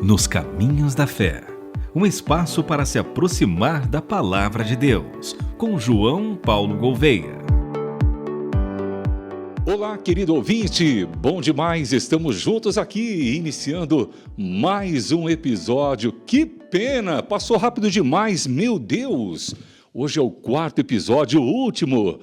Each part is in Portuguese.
Nos Caminhos da Fé, um espaço para se aproximar da Palavra de Deus, com João Paulo Gouveia. Olá, querido ouvinte, bom demais, estamos juntos aqui, iniciando mais um episódio. Que pena, passou rápido demais, meu Deus! Hoje é o 4º episódio, o último.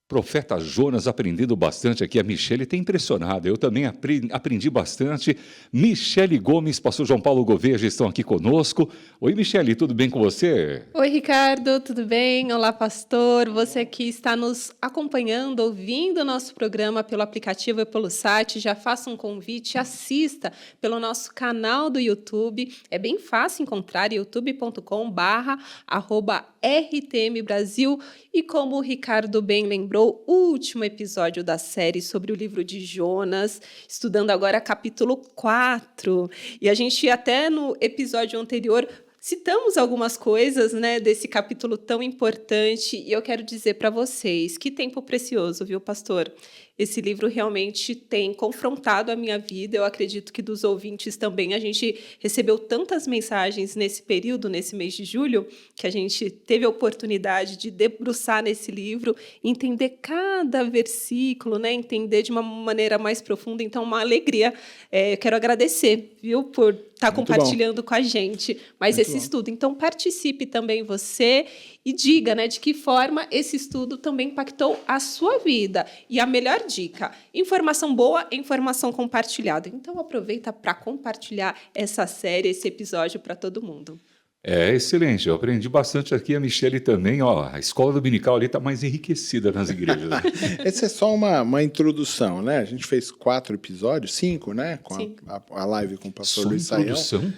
Profeta Jonas aprendendo bastante aqui, a Michele está impressionada, eu também aprendi bastante. Michele Gomes, pastor João Paulo Gouveia já estão aqui conosco. Oi, Michele, tudo bem com você? Oi, Ricardo, tudo bem? Olá, pastor, você que está nos acompanhando, ouvindo o nosso programa pelo aplicativo e pelo site, já faça um convite, assista pelo nosso canal do YouTube, é bem fácil encontrar, youtube.com/RTM Brasil, e como o Ricardo bem lembrou, o último episódio da série sobre o livro de Jonas, estudando agora capítulo 4. E a gente até no episódio anterior citamos algumas coisas, né, desse capítulo tão importante, e eu quero dizer para vocês, que tempo precioso, viu, pastor? Esse livro realmente tem confrontado a minha vida, eu acredito que dos ouvintes também. A gente recebeu tantas mensagens nesse período, nesse mês de julho, que a gente teve a oportunidade de debruçar nesse livro, entender cada versículo, né? Entender de uma maneira mais profunda. Então, uma alegria. Eu quero agradecer, viu, por estar compartilhando com a gente mais esse estudo. Então, participe também você e diga, né, de que forma esse estudo também impactou a sua vida. E a melhor dica, informação boa é informação compartilhada. Então, aproveita para compartilhar essa série, esse episódio para todo mundo. É excelente, eu aprendi bastante aqui, a Michele também, ó, a escola dominical ali está mais enriquecida nas igrejas. Né? Essa é só uma introdução, né? A gente fez 4 episódios, 5, né? Com a live com o pastor Luiz Saião. Introdução?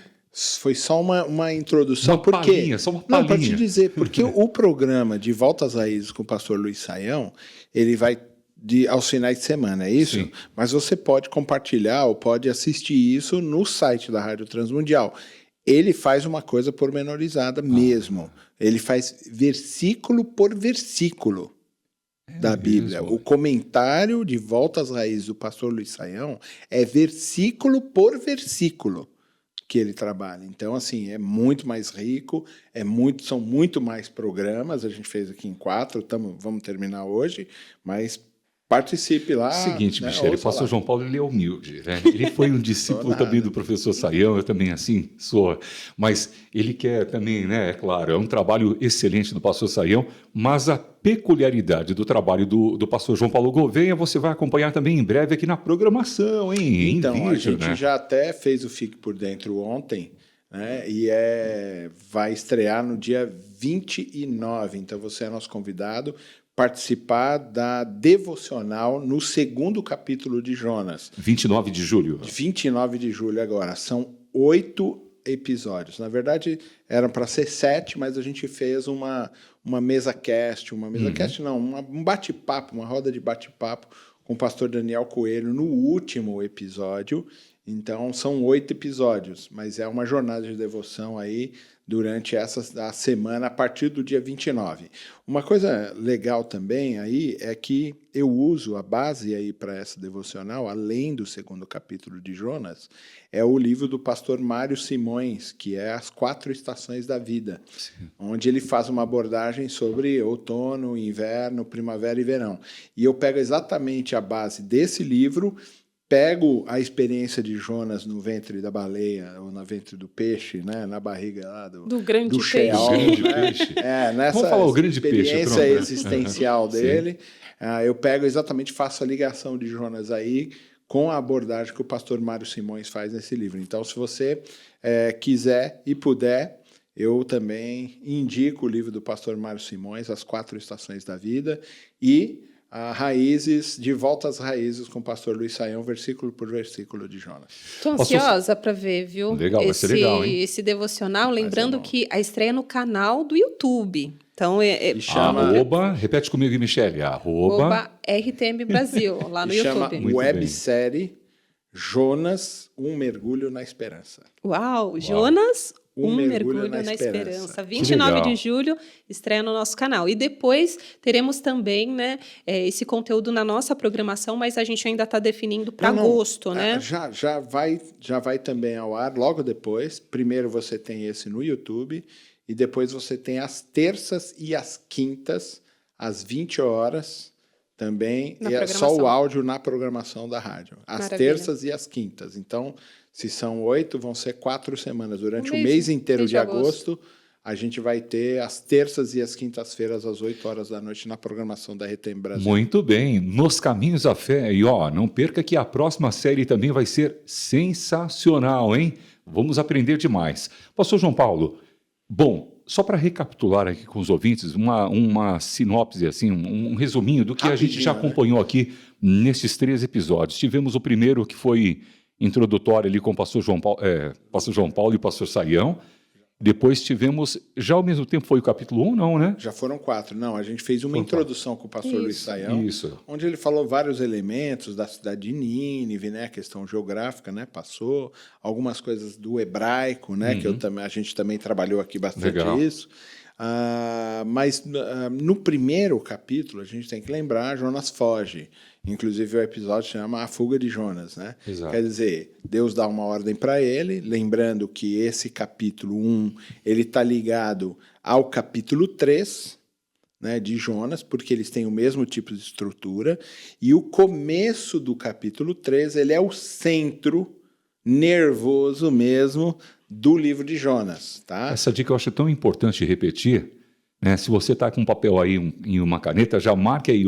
Foi só uma introdução. Uma palhinha, só uma palhinha. Não, para te dizer, porque o programa de Volta às Raízes com o pastor Luiz Saião, ele vai aos finais de semana, é isso? Sim. Mas você pode compartilhar ou pode assistir isso no site da Rádio Transmundial. Ele faz uma coisa pormenorizada mesmo. Ele faz versículo por versículo da Bíblia. Mesmo? O comentário de Volta às Raízes do pastor Luiz Saião é versículo por versículo que ele trabalha. Então, assim, é muito mais rico, são muito mais programas. A gente fez aqui em 4, vamos terminar hoje, mas participe lá. Seguinte, né, Michele, o pastor João Paulo ele é humilde, né? Ele foi um discípulo também do professor Saião, eu também assim sou, mas ele quer também, né, é claro, é um trabalho excelente do pastor Saião, mas a peculiaridade do trabalho do pastor João Paulo Gouveia você vai acompanhar também em breve aqui na programação, hein? Então, em vídeo, a gente já até fez o Fique por Dentro ontem, né? E vai estrear no dia 29, então você é nosso convidado, participar da devocional no 2º capítulo de Jonas. 29 de julho. 29 de julho agora. São 8 episódios. Na verdade, eram para ser 7, mas a gente fez uma mesa cast, um bate-papo, uma roda de bate-papo com o pastor Daniel Coelho no último episódio. Então, são 8 episódios, mas é uma jornada de devoção aí durante a semana, a partir do dia 29. Uma coisa legal também aí é que eu uso a base aí para essa devocional, além do 2º capítulo de Jonas, é o livro do pastor Mário Simões, que é As 4 Estações da Vida, onde ele faz uma abordagem sobre outono, inverno, primavera e verão. E eu pego exatamente a base desse livro, pego a experiência de Jonas no ventre da baleia, ou no ventre do peixe, né? Na barriga lá do grande peixe. Sheol, grande né? peixe. Nessa Vamos falar o grande peixe, experiência pronto. existencial dele, eu pego exatamente, faço a ligação de Jonas aí com a abordagem que o pastor Mário Simões faz nesse livro. Então, se você quiser e puder, eu também indico o livro do pastor Mário Simões, As 4 Estações da Vida, e de Volta às Raízes com o pastor Luiz Saião, versículo por versículo de Jonas. Estou ansiosa para ver, viu? Legal, vai ser legal, hein? Esse devocional, lembrando que a estreia é no canal do YouTube. Então, chama repete comigo, Michele, RTM Brasil, lá no YouTube. Chama websérie Jonas, um mergulho na esperança. Uau, Jonas, Um Mergulho na Esperança. 29 legal. de julho, estreia no nosso canal. E depois teremos também, né, esse conteúdo na nossa programação, mas a gente ainda está definindo para agosto, né? Já vai também ao ar logo depois. Primeiro você tem esse no YouTube e depois você tem as terças e as quintas, às 20 horas, também. E é só o áudio na programação da rádio. As terças e as quintas. Então, se são 8, vão ser 4 semanas. Durante o mês inteiro de agosto, a gente vai ter as terças e as quintas-feiras, às 8 horas da noite, na programação da RTM Brasil. Muito bem, Nos Caminhos da Fé. E não perca que a próxima série também vai ser sensacional, hein? Vamos aprender demais. Pastor João Paulo, bom, só para recapitular aqui com os ouvintes, uma sinopse, assim, um resuminho do que a gente já acompanhou aqui nesses 3 episódios. Tivemos o primeiro, que foi introdutório ali com o pastor João Paulo e o pastor Saião. Depois tivemos, já ao mesmo tempo foi o capítulo 1, não, né? Já foram 4. Não, a gente fez uma introdução com o pastor Luiz Saião, onde ele falou vários elementos da cidade de Nínive, né? Questão geográfica, né? Passou algumas coisas do hebraico, né? Que a gente também trabalhou aqui bastante isso. Mas no primeiro capítulo, a gente tem que lembrar, Jonas foge. Inclusive, o episódio chama A Fuga de Jonas, né? Exato. Quer dizer, Deus dá uma ordem para ele, lembrando que esse capítulo 1, ele está ligado ao capítulo 3, né, de Jonas, porque eles têm o mesmo tipo de estrutura, e o começo do capítulo 3, ele é o centro nervoso mesmo do livro de Jonas, tá? Essa dica eu acho tão importante repetir, né? Se você está com um papel aí e uma caneta, já marque aí,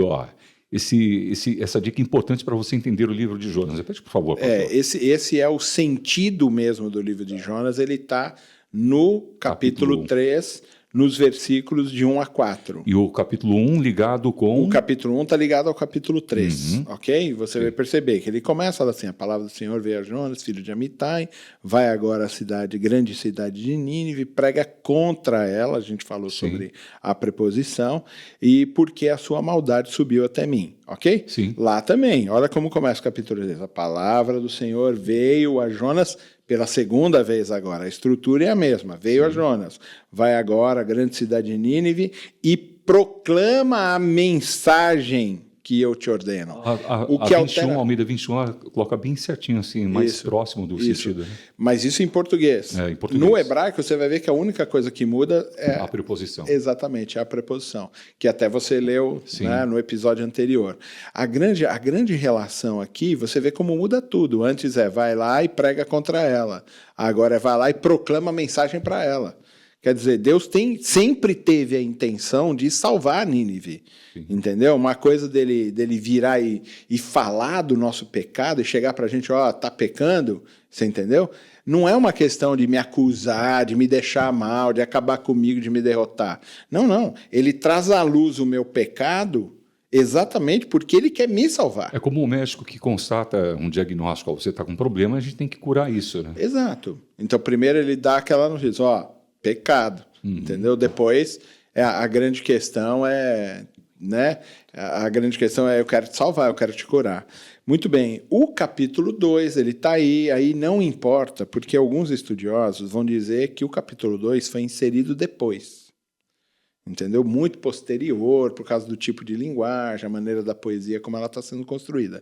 essa dica é importante para você entender o livro de Jonas. Repete, por favor, pastor. Esse é o sentido mesmo do livro de Jonas, ele está no capítulo 3, nos versículos de 1 a 4. E o capítulo 1 ligado com... O capítulo 1 está ligado ao capítulo 3, ok? Você vai perceber que ele começa assim, a palavra do Senhor veio a Jonas, filho de Amitai, vai agora à grande cidade de Nínive, prega contra ela, a gente falou sobre a preposição, e porque a sua maldade subiu até mim, ok? Sim. Lá também, olha como começa o capítulo 3. A palavra do Senhor veio a Jonas pela segunda vez agora. A estrutura é a mesma. Veio a Jonas, vai agora à grande cidade de Nínive e proclama a mensagem que eu te ordeno. O que 21, Almeida 21, ela coloca bem certinho, assim, mais próximo do sentido. Né? Mas isso em português. Em português. No hebraico, você vai ver que a única coisa que muda é... a preposição. Exatamente, é a preposição. Que até você leu, né, no episódio anterior. A grande relação aqui, você vê como muda tudo. Antes vai lá e prega contra ela. Agora vai lá e proclama a mensagem para ela. Quer dizer, Deus sempre teve a intenção de salvar Nínive, entendeu? Uma coisa dele virar e falar do nosso pecado e chegar para a gente, tá pecando, você entendeu? Não é uma questão de me acusar, de me deixar mal, de acabar comigo, de me derrotar. Não. Ele traz à luz o meu pecado exatamente porque ele quer me salvar. É como o médico que constata um diagnóstico, você está com um problema, a gente tem que curar isso, né? Exato. Então, primeiro ele dá aquela notícia, pecado, entendeu? Depois, a grande questão né? A grande questão é, eu quero te salvar, eu quero te curar. Muito bem, o capítulo 2, ele está aí não importa, porque alguns estudiosos vão dizer que o capítulo 2 foi inserido depois. Entendeu? Muito posterior, por causa do tipo de linguagem, a maneira da poesia, como ela está sendo construída.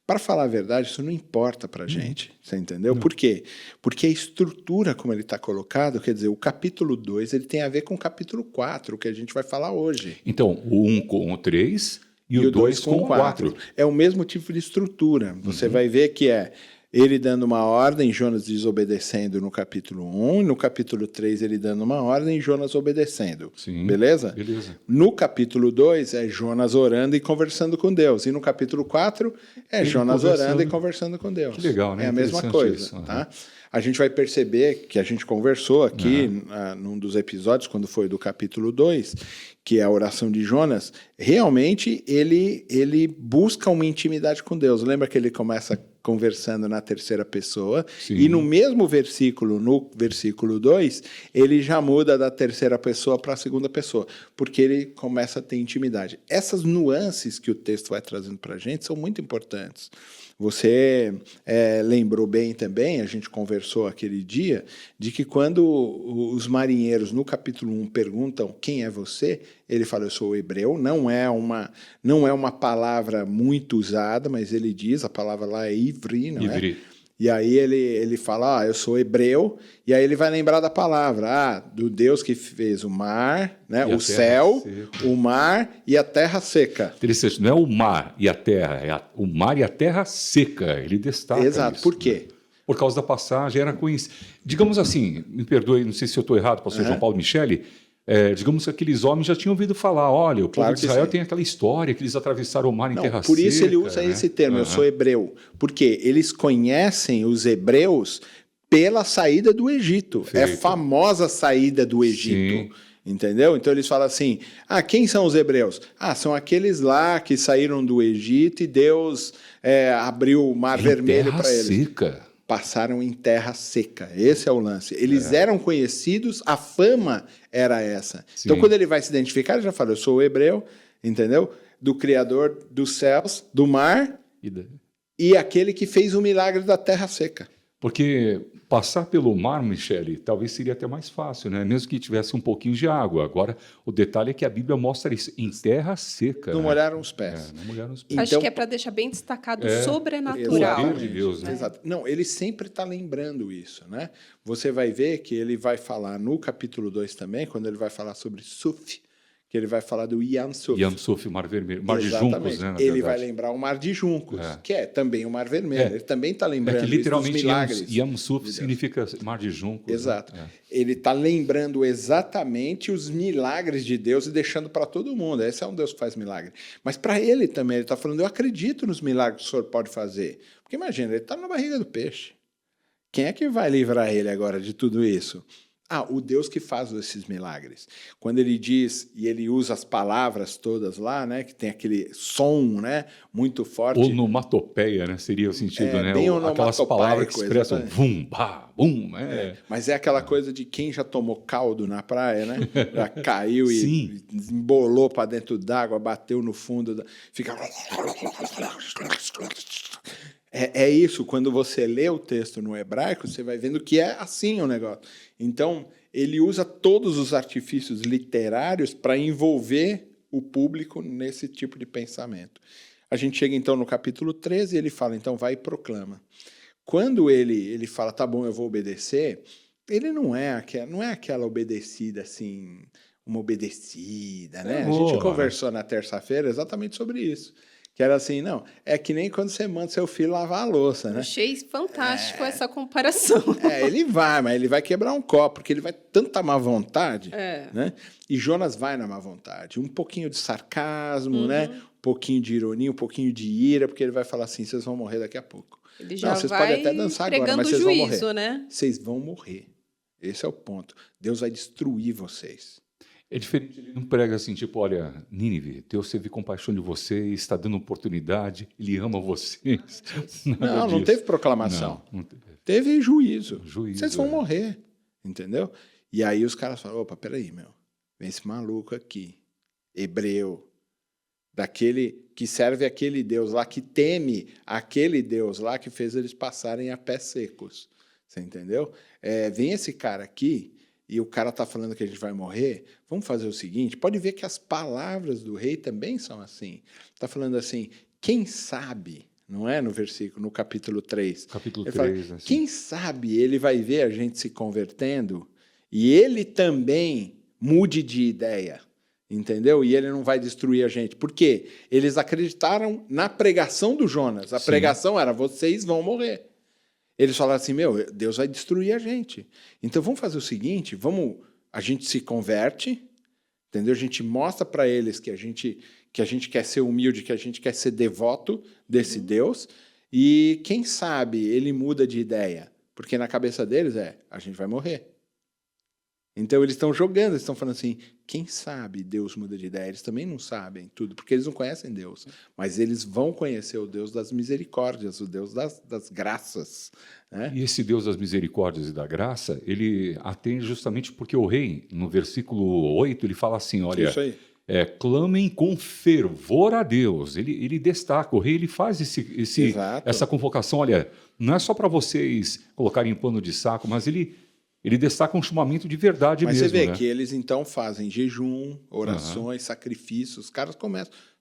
Para falar a verdade, isso não importa para a gente, você entendeu? Por quê? Porque a estrutura como ele está colocado, quer dizer, o capítulo 2, ele tem a ver com o capítulo 4, que a gente vai falar hoje. Então, o 1 com o 3 e o 2 com o 4. É o mesmo tipo de estrutura. Você vai ver que ele dando uma ordem, Jonas desobedecendo no capítulo 1, e no capítulo 3 ele dando uma ordem, Jonas obedecendo. Sim, beleza? Beleza. No capítulo 2 é Jonas orando e conversando com Deus. E no capítulo 4 é Jonas orando e conversando com Deus. Que legal, né? É a mesma coisa. Isso. Tá? A gente vai perceber que a gente conversou aqui num dos episódios, quando foi do capítulo 2, que é a oração de Jonas, realmente ele busca uma intimidade com Deus. Lembra que ele começa conversando na terceira pessoa, e no mesmo versículo, no versículo 2, ele já muda da terceira pessoa para a segunda pessoa, porque ele começa a ter intimidade. Essas nuances que o texto vai trazendo para a gente são muito importantes. Você lembrou bem também, a gente conversou conversou aquele dia, de que quando os marinheiros, no capítulo 1, perguntam quem é você, ele fala, eu sou hebreu, não é uma palavra muito usada, mas ele diz, a palavra lá é ivri, não é? E aí ele fala, eu sou hebreu, e aí ele vai lembrar da palavra, do Deus que fez o mar, né, o céu, o mar e a terra seca. Interessante, não é o mar e a terra, é o mar e a terra seca, ele destaca Exato, isso, por quê? Né? Por causa da passagem, era conhecido. Digamos assim, me perdoe, não sei se eu estou errado, pastor João Paulo Michele, digamos que aqueles homens já tinham ouvido falar, olha, o povo de Israel tem aquela história que eles atravessaram o mar em terra seca. Por isso ele usa esse termo, eu sou hebreu. Porque eles conhecem os hebreus pela saída do Egito. É famosa a saída do Egito. Sim. Entendeu? Então eles falam assim, quem são os hebreus? São aqueles lá que saíram do Egito e Deus abriu o mar vermelho para eles. Seca. Passaram em terra seca. Esse é o lance. Eles eram conhecidos, a fama era essa. Sim. Então, quando ele vai se identificar, ele já fala, eu sou o hebreu, entendeu? Do Criador dos céus, do mar e aquele que fez o milagre da terra seca. Porque passar pelo mar, Michele, talvez seria até mais fácil, né? Mesmo que tivesse um pouquinho de água. Agora, o detalhe é que a Bíblia mostra isso em terra seca. Não molharam os pés. Não molharam os pés. Então, acho que é para deixar bem destacado o sobrenatural. De Deus, né? Exato. Não, ele sempre está lembrando isso, né? Você vai ver que ele vai falar no capítulo 2 também, quando ele vai falar sobre Suf, que ele vai falar do Yam Suf. Yam Suf, Mar Vermelho. Mar de Juncos, né? Ele vai lembrar o Mar de Juncos, que é também o Mar Vermelho. Ele também está lembrando que literalmente dos milagres. Yam Suf significa Mar de Juncos. Exato. Né? Ele está lembrando exatamente os milagres de Deus e deixando para todo mundo. Esse é um Deus que faz milagre. Mas para ele também, ele está falando, eu acredito nos milagres que o Senhor pode fazer. Porque imagina, ele está na barriga do peixe. Quem é que vai livrar ele agora de tudo isso? O Deus que faz esses milagres. Quando ele diz, e ele usa as palavras todas lá, né, que tem aquele som, né, muito forte. Onomatopeia, né, seria o sentido, né? Bem aquelas palavras que expressam vum, pá, bum. Mas é aquela coisa de quem já tomou caldo na praia, né? Já caiu e embolou para dentro d'água, bateu no fundo, fica... É isso, quando você lê o texto no hebraico, você vai vendo que é assim o negócio. Então, ele usa todos os artifícios literários para envolver o público nesse tipo de pensamento. A gente chega, então, no capítulo 13 e ele fala, então, vai e proclama. Quando ele fala, tá bom, eu vou obedecer, ele não é aquela obedecida, assim, uma obedecida, né? A gente conversou na terça-feira exatamente sobre isso. Que era assim, não, é que nem quando você manda seu filho lavar a louça, né? Achei fantástico essa comparação. Ele vai, mas ele vai quebrar um copo, porque ele vai tanta má vontade, né? E Jonas vai na má vontade. Um pouquinho de sarcasmo, né? Um pouquinho de ironia, um pouquinho de ira, porque ele vai falar assim, vocês vão morrer daqui a pouco. Ele já vocês vai podem até dançar agora, mas vocês juízo, vão morrer. Né? Vocês vão morrer. Esse é o ponto. Deus vai destruir vocês. É diferente, ele não prega assim, tipo, olha, Nínive, Deus teve compaixão de vocês, está dando oportunidade, Ele ama vocês. Não teve proclamação. Não teve. Teve juízo. Vocês vão morrer, entendeu? E aí os caras falam, opa, peraí, vem esse maluco aqui, hebreu, daquele que serve aquele Deus lá, que teme aquele Deus lá que fez eles passarem a pés secos. Você entendeu? Vem esse cara aqui, e o cara está falando que a gente vai morrer, vamos fazer o seguinte, pode ver que as palavras do rei também são assim. Está falando assim, quem sabe, não é no versículo, no capítulo 3. Capítulo 3, fala, assim. Quem sabe ele vai ver a gente se convertendo e ele também mude de ideia, entendeu? E ele não vai destruir a gente. Por quê? Eles acreditaram na pregação do Jonas. A pregação era, vocês vão morrer. Eles falaram assim, Deus vai destruir a gente. Então, vamos fazer o seguinte, a gente se converte, entendeu? A gente mostra para eles que a gente quer ser humilde, que a gente quer ser devoto desse Deus, e quem sabe ele muda de ideia, porque na cabeça deles a gente vai morrer. Então, eles estão jogando, eles estão falando assim, quem sabe Deus muda de ideia? Eles também não sabem tudo, porque eles não conhecem Deus. Mas eles vão conhecer o Deus das misericórdias, o Deus das graças. Né? E esse Deus das misericórdias e da graça, ele atende justamente porque o rei, no versículo 8, ele fala assim, olha, clamem com fervor a Deus. Ele destaca, o rei ele faz Exato. essa convocação. Olha, não é só para vocês colocarem pano de saco, mas ele destaca um chamamento de verdade Mas mesmo. você vê né? que eles então fazem jejum, orações, sacrifícios.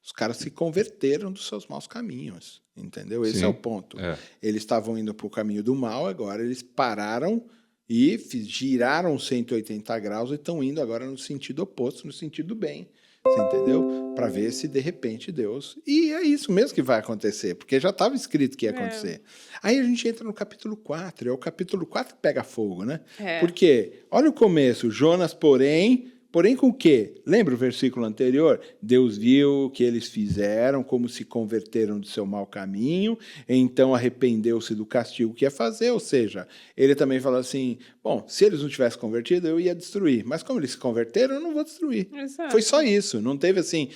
Os caras se converteram dos seus maus caminhos, entendeu? Esse Sim, é o ponto. Eles estavam indo para o caminho do mal, agora eles pararam e giraram 180 graus e estão indo agora no sentido oposto, no sentido do bem. Você entendeu? Para ver se de repente Deus... E é isso mesmo que vai acontecer, porque já estava escrito que ia acontecer. Aí a gente entra no capítulo 4, é o capítulo 4 que pega fogo, né? Porque, olha o começo, Jonas, porém com o quê? Lembra o versículo anterior? Deus viu o que eles fizeram, como se converteram do seu mau caminho, então arrependeu-se do castigo que ia fazer, ou seja, ele também falou assim, bom, se eles não tivessem convertido, eu ia destruir, mas como eles se converteram, eu não vou destruir. Exato. Foi só isso, não teve assim,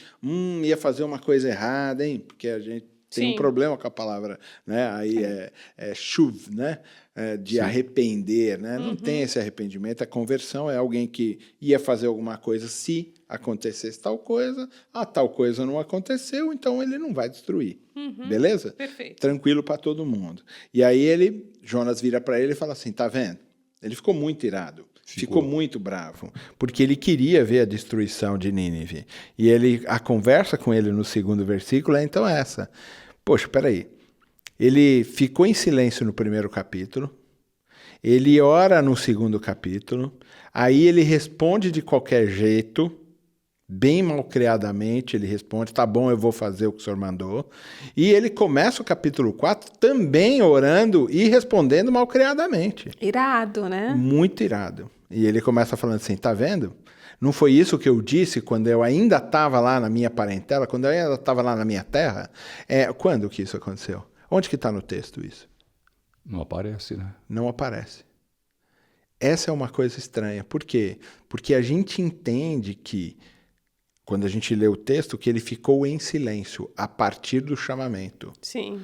ia fazer uma coisa errada, hein? Porque a gente tem um problema com a palavra, né? Aí é shuv, né? De arrepender, né? Não tem esse arrependimento. A conversão é alguém que ia fazer alguma coisa se acontecesse tal coisa, tal coisa não aconteceu, então ele não vai destruir. Beleza? Perfeito. Tranquilo para todo mundo. E aí Jonas vira para ele e fala assim, tá vendo? Ele ficou muito irado. Ficou muito bravo, porque ele queria ver a destruição de Nínive. E a conversa com ele no segundo versículo é então essa. Poxa, peraí. Ele ficou em silêncio no primeiro capítulo, ele ora no segundo capítulo, aí ele responde de qualquer jeito, bem malcriadamente, ele responde, tá bom, eu vou fazer o que o senhor mandou. E ele começa o capítulo 4 também orando e respondendo malcriadamente. Irado, né? Muito irado. E ele começa falando assim, tá vendo? Não foi isso que eu disse quando eu ainda estava lá na minha parentela, quando eu ainda estava lá na minha terra? Quando que isso aconteceu? Onde que está no texto isso? Não aparece, né? Não aparece. Essa é uma coisa estranha. Por quê? Porque a gente entende que, quando a gente lê o texto, que ele ficou em silêncio a partir do chamamento. Sim.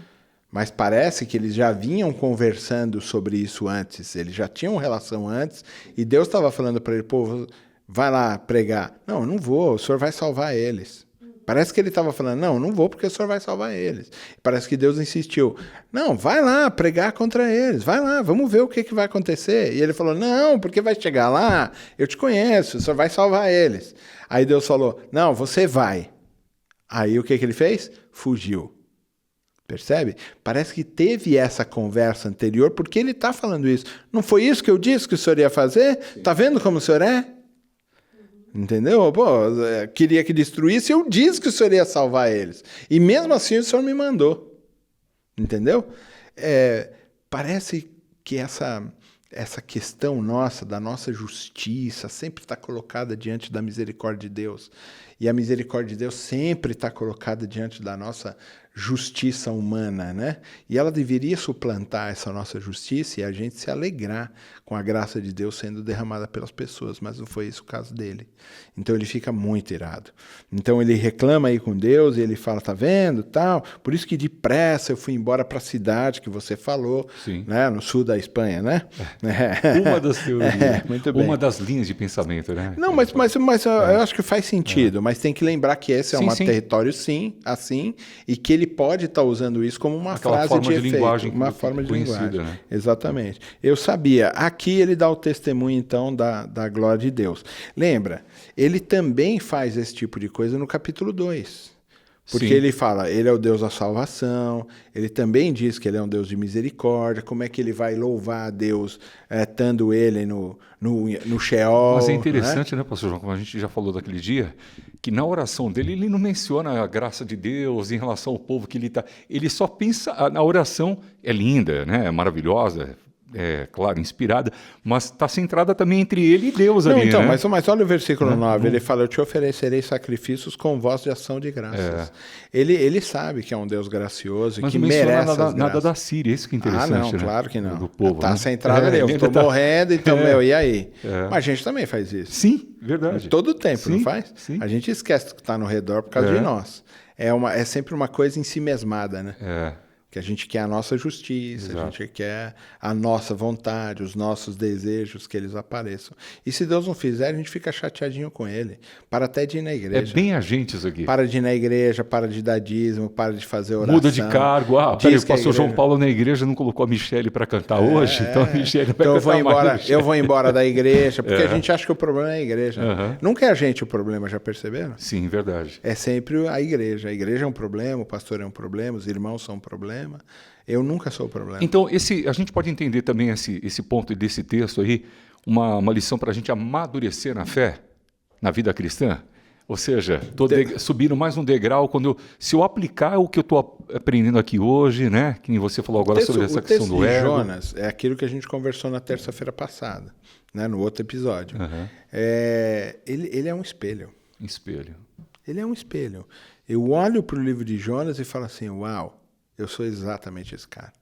Mas parece que eles já vinham conversando sobre isso antes, eles já tinham relação antes, e Deus estava falando para ele, pô, vai lá pregar. Não, eu não vou, o senhor vai salvar eles. Parece que ele estava falando, não, eu não vou porque o senhor vai salvar eles. Parece que Deus insistiu, não, vai lá pregar contra eles, vai lá, vamos ver o que vai acontecer. E ele falou, não, porque vai chegar lá, eu te conheço, o senhor vai salvar eles. Aí Deus falou, não, você vai. Aí o que ele fez? Fugiu. Percebe? Parece que teve essa conversa anterior, porque ele está falando isso. Não foi isso que eu disse que o senhor ia fazer? Está vendo como o senhor é? Entendeu? Pô, queria que destruísse, eu disse que o senhor ia salvar eles. E mesmo assim o senhor me mandou. Entendeu? Parece que essa questão nossa, da nossa justiça, sempre está colocada diante da misericórdia de Deus. E a misericórdia de Deus sempre está colocada diante da nossa justiça humana, né? E ela deveria suplantar essa nossa justiça e a gente se alegrar com a graça de Deus sendo derramada pelas pessoas, mas não foi esse o caso dele. Então ele fica muito irado. Então ele reclama aí com Deus e ele fala, tá vendo, tal, por isso que depressa eu fui embora para a cidade que você falou, né? No sul da Espanha, né? Uma das teorias, muito bem. uma das linhas de pensamento, né? Não, mas eu acho que faz sentido, mas tem que lembrar que esse é um território, sim, assim, e que ele pode estar usando isso como uma frase forma de efeito, linguagem uma forma de linguagem. Né? Exatamente. Eu sabia. Aqui ele dá o testemunho, então, da glória de Deus. Lembra, ele também faz esse tipo de coisa no capítulo 2. Porque ele fala, ele é o Deus da salvação, ele também diz que ele é um Deus de misericórdia, como é que ele vai louvar a Deus estando ele no Sheol. Mas é interessante, né, pastor João, como a gente já falou daquele dia, que na oração dele ele não menciona a graça de Deus em relação ao povo que ele está. Ele só pensa, na oração é linda, né, é maravilhosa, claro, inspirada, mas está centrada também entre ele e Deus ali, então, né? mas olha o versículo 9, ele fala, eu te oferecerei sacrifícios com voz de ação de graças. Ele sabe que é um Deus gracioso e que merece nada da Síria, isso que é interessante, não, né? claro que não. Do povo, Está né? centrado ali, eu estou morrendo, então, e aí? Mas a gente também faz isso. Sim, verdade. Todo o tempo, não faz? Sim. A gente esquece que está no redor por causa de nós. É sempre uma coisa em si mesmada, né? Que a gente quer a nossa justiça, Exato. a gente quer a nossa vontade, os nossos desejos que eles apareçam. E se Deus não fizer, a gente fica chateadinho com ele. Para até de ir na É igreja. bem a gente isso aqui. Para de ir na igreja, para de dar dízimo, para de fazer oração. Muda de cargo. Ah, peraí, Diz o que a pastor João igreja- Paulo na igreja não colocou a Michele para cantar hoje, então a Michele vai Então cantar mais. eu vou embora da igreja, porque a gente acha que o problema é a igreja. Aham. Nunca é a gente o problema, já perceberam? Sim, verdade. É sempre a igreja. A igreja é um problema, o pastor é um problema, os irmãos são um problema. Eu nunca sou o problema. Então, a gente pode entender também esse ponto desse texto aí, uma lição para a gente amadurecer na fé, na vida cristã. Ou seja, estou subindo mais um degrau se eu aplicar o que eu estou aprendendo aqui hoje, né? Que nem você falou agora sobre essa questão do de ego. Jonas é aquilo que a gente conversou na terça-feira passada, né, no outro episódio. Aham. Ele é um espelho. Espelho. Ele é um espelho. Eu olho para o livro de Jonas e falo assim, uau, eu sou exatamente esse cara.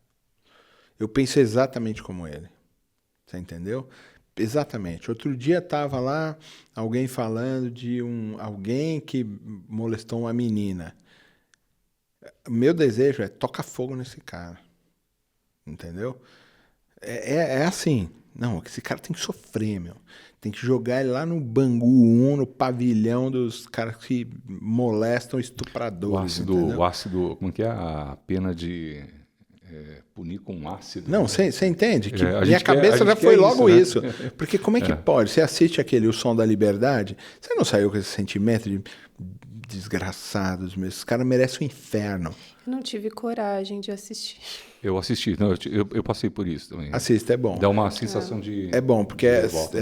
Eu penso exatamente como ele. Você entendeu? Exatamente. Outro dia estava lá alguém falando de alguém que molestou uma menina. Meu desejo é tocar fogo nesse cara. Entendeu? É assim. Não, esse cara tem que sofrer, meu. Tem que jogar ele lá no Bangu 1, no pavilhão dos caras que molestam estupradores. O ácido, como que é a pena de punir com ácido? Não, né? você entende? Que A minha gente cabeça quer já foi logo isso, né? isso. Porque como é que pode? Você assiste aquele O Som da Liberdade, você não saiu com esse sentimento de desgraçados mesmo. Os caras merecem o inferno. Eu não tive coragem de assistir. Eu assisti, não, eu passei por isso também. Assista, é bom. Dá uma sensação de... É bom, porque revolta.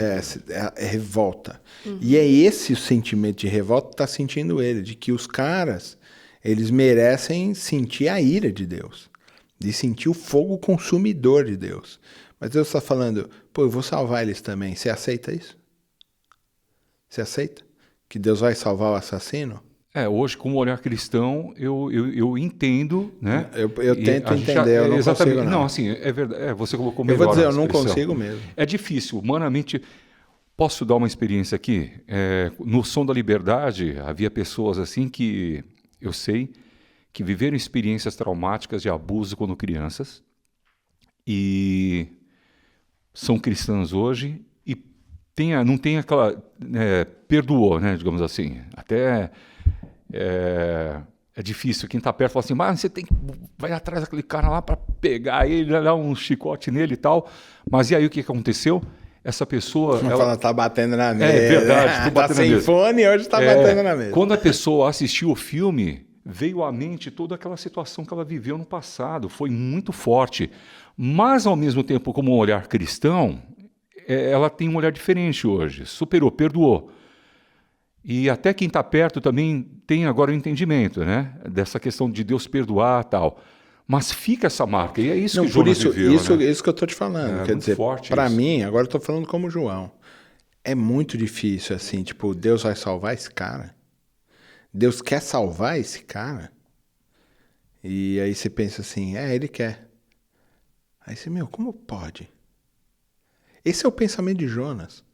é revolta. E é esse o sentimento de revolta que está sentindo ele, de que os caras, eles merecem sentir a ira de Deus, de sentir o fogo consumidor de Deus. Mas Deus está falando, pô, eu vou salvar eles também. Você aceita isso? Você aceita? Que Deus vai salvar o assassino? Hoje, com um olhar cristão, eu entendo, né? Eu E tento a gente entender, eu não exatamente, consigo, não. Não, assim, é verdade, você colocou Eu melhor vou dizer, a eu não expressão. consigo mesmo. É difícil, humanamente. Posso dar uma experiência aqui? No Som da Liberdade, havia pessoas assim que eu sei que viveram experiências traumáticas de abuso quando crianças e são cristãs hoje e não tem aquela... perdoou, né, digamos assim. Até... É difícil. Quem está perto fala assim, mas você vai atrás daquele cara lá para pegar ele, dar um chicote nele e tal. Mas e aí o que aconteceu? Essa pessoa... Ela tá batendo na mesa. É verdade, tô tá batendo na sem mesa. fone e hoje tá batendo na mesa. Quando a pessoa assistiu o filme, veio à mente toda aquela situação que ela viveu no passado. Foi muito forte. Mas, ao mesmo tempo, como um olhar cristão, ela tem um olhar diferente hoje. Superou, perdoou. E até quem está perto também tem agora o entendimento, né? Dessa questão de Deus perdoar e tal. Mas fica essa marca, e é isso Não, que por Jonas isso, viveu, né? isso que eu estou te falando. Quer muito dizer, forte para isso. mim, agora eu estou falando como João, é muito difícil, assim, tipo, Deus vai salvar esse cara? Deus quer salvar esse cara? E aí você pensa assim, ele quer. Aí você, como pode? Esse é o pensamento de Jonas.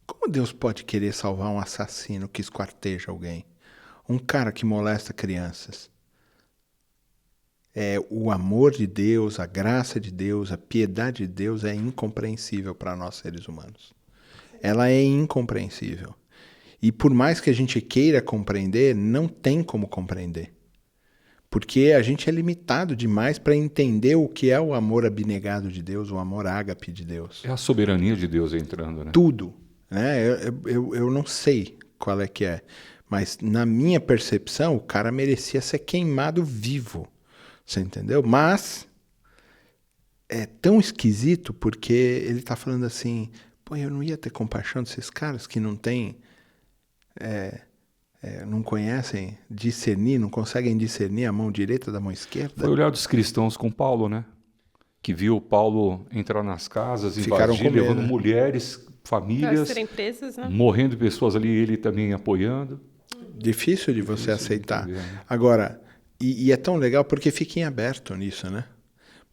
Como Deus pode querer salvar um assassino que esquarteja alguém? Um cara que molesta crianças? O amor de Deus, a graça de Deus, a piedade de Deus é incompreensível para nós seres humanos. Ela é incompreensível. E por mais que a gente queira compreender, não tem como compreender. Porque a gente é limitado demais para entender o que é o amor abnegado de Deus, o amor ágape de Deus. É a soberania de Deus entrando, né? Tudo. Né? Eu não sei qual é que é. Mas na minha percepção, o cara merecia ser queimado vivo. Você entendeu? Mas é tão esquisito porque ele está falando assim, pô, eu não ia ter compaixão desses caras que não têm, não conhecem discernir, não conseguem discernir a mão direita da mão esquerda. Foi o olhar dos cristãos com Paulo, né? Que viu Paulo entrar nas casas, Ficaram invadir, com medo, levando né? mulheres, Para famílias, serem presas, né? morrendo pessoas ali, ele também apoiando. Difícil de você aceitar. entender, né? Agora, e é tão legal porque fica em aberto nisso, né?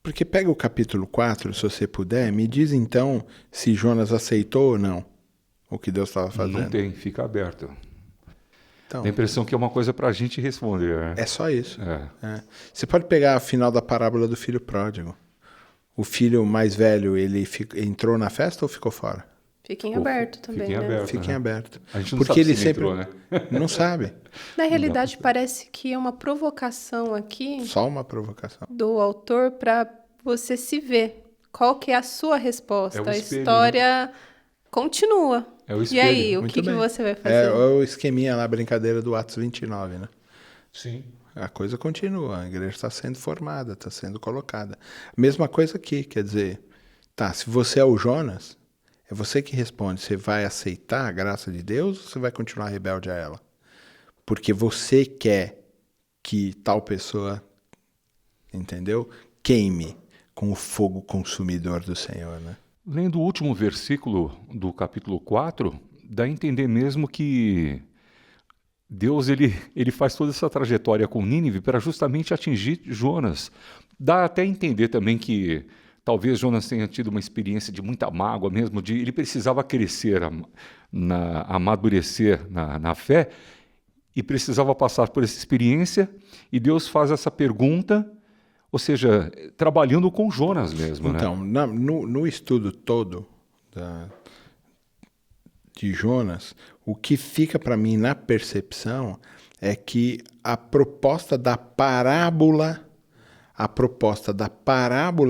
Porque pega o capítulo 4, se você puder, me diz então se Jonas aceitou ou não o que Deus estava fazendo. Não tem, fica aberto. Então, Dá a impressão que é uma coisa para a gente responder. Né? é só isso. É. Você pode pegar a final da parábola do filho pródigo. O filho mais velho, ele entrou na festa ou ficou fora? Fiquem aberto também, Fiquem né? aberto. Fiquem aberto. A gente não Porque sabe ele se sempre entrou, né? não sabe. Na realidade, parece que é uma provocação aqui Só uma provocação. do autor para você se ver. Qual que é a sua resposta? É o A espelho, história continua. É o E espelho. aí, o Muito que bem. você vai É fazer? o esqueminha lá, a brincadeira do Atos 29, né? Sim. A coisa continua, a igreja está sendo formada, está sendo colocada. Mesma coisa aqui, quer dizer, tá, se você é o Jonas, é você que responde, você vai aceitar a graça de Deus ou você vai continuar rebelde a ela? Porque você quer que tal pessoa, entendeu? Queime com o fogo consumidor do Senhor, né? Lendo o último versículo do capítulo 4, dá a entender mesmo que Deus ele faz toda essa trajetória com Nínive para justamente atingir Jonas. Dá até a entender também que talvez Jonas tenha tido uma experiência de muita mágoa mesmo, ele precisava crescer, amadurecer na fé e precisava passar por essa experiência, e Deus faz essa pergunta, ou seja, trabalhando com Jonas mesmo. Então, né? no estudo todo de Jonas, o que fica para mim na percepção é que a proposta da parábola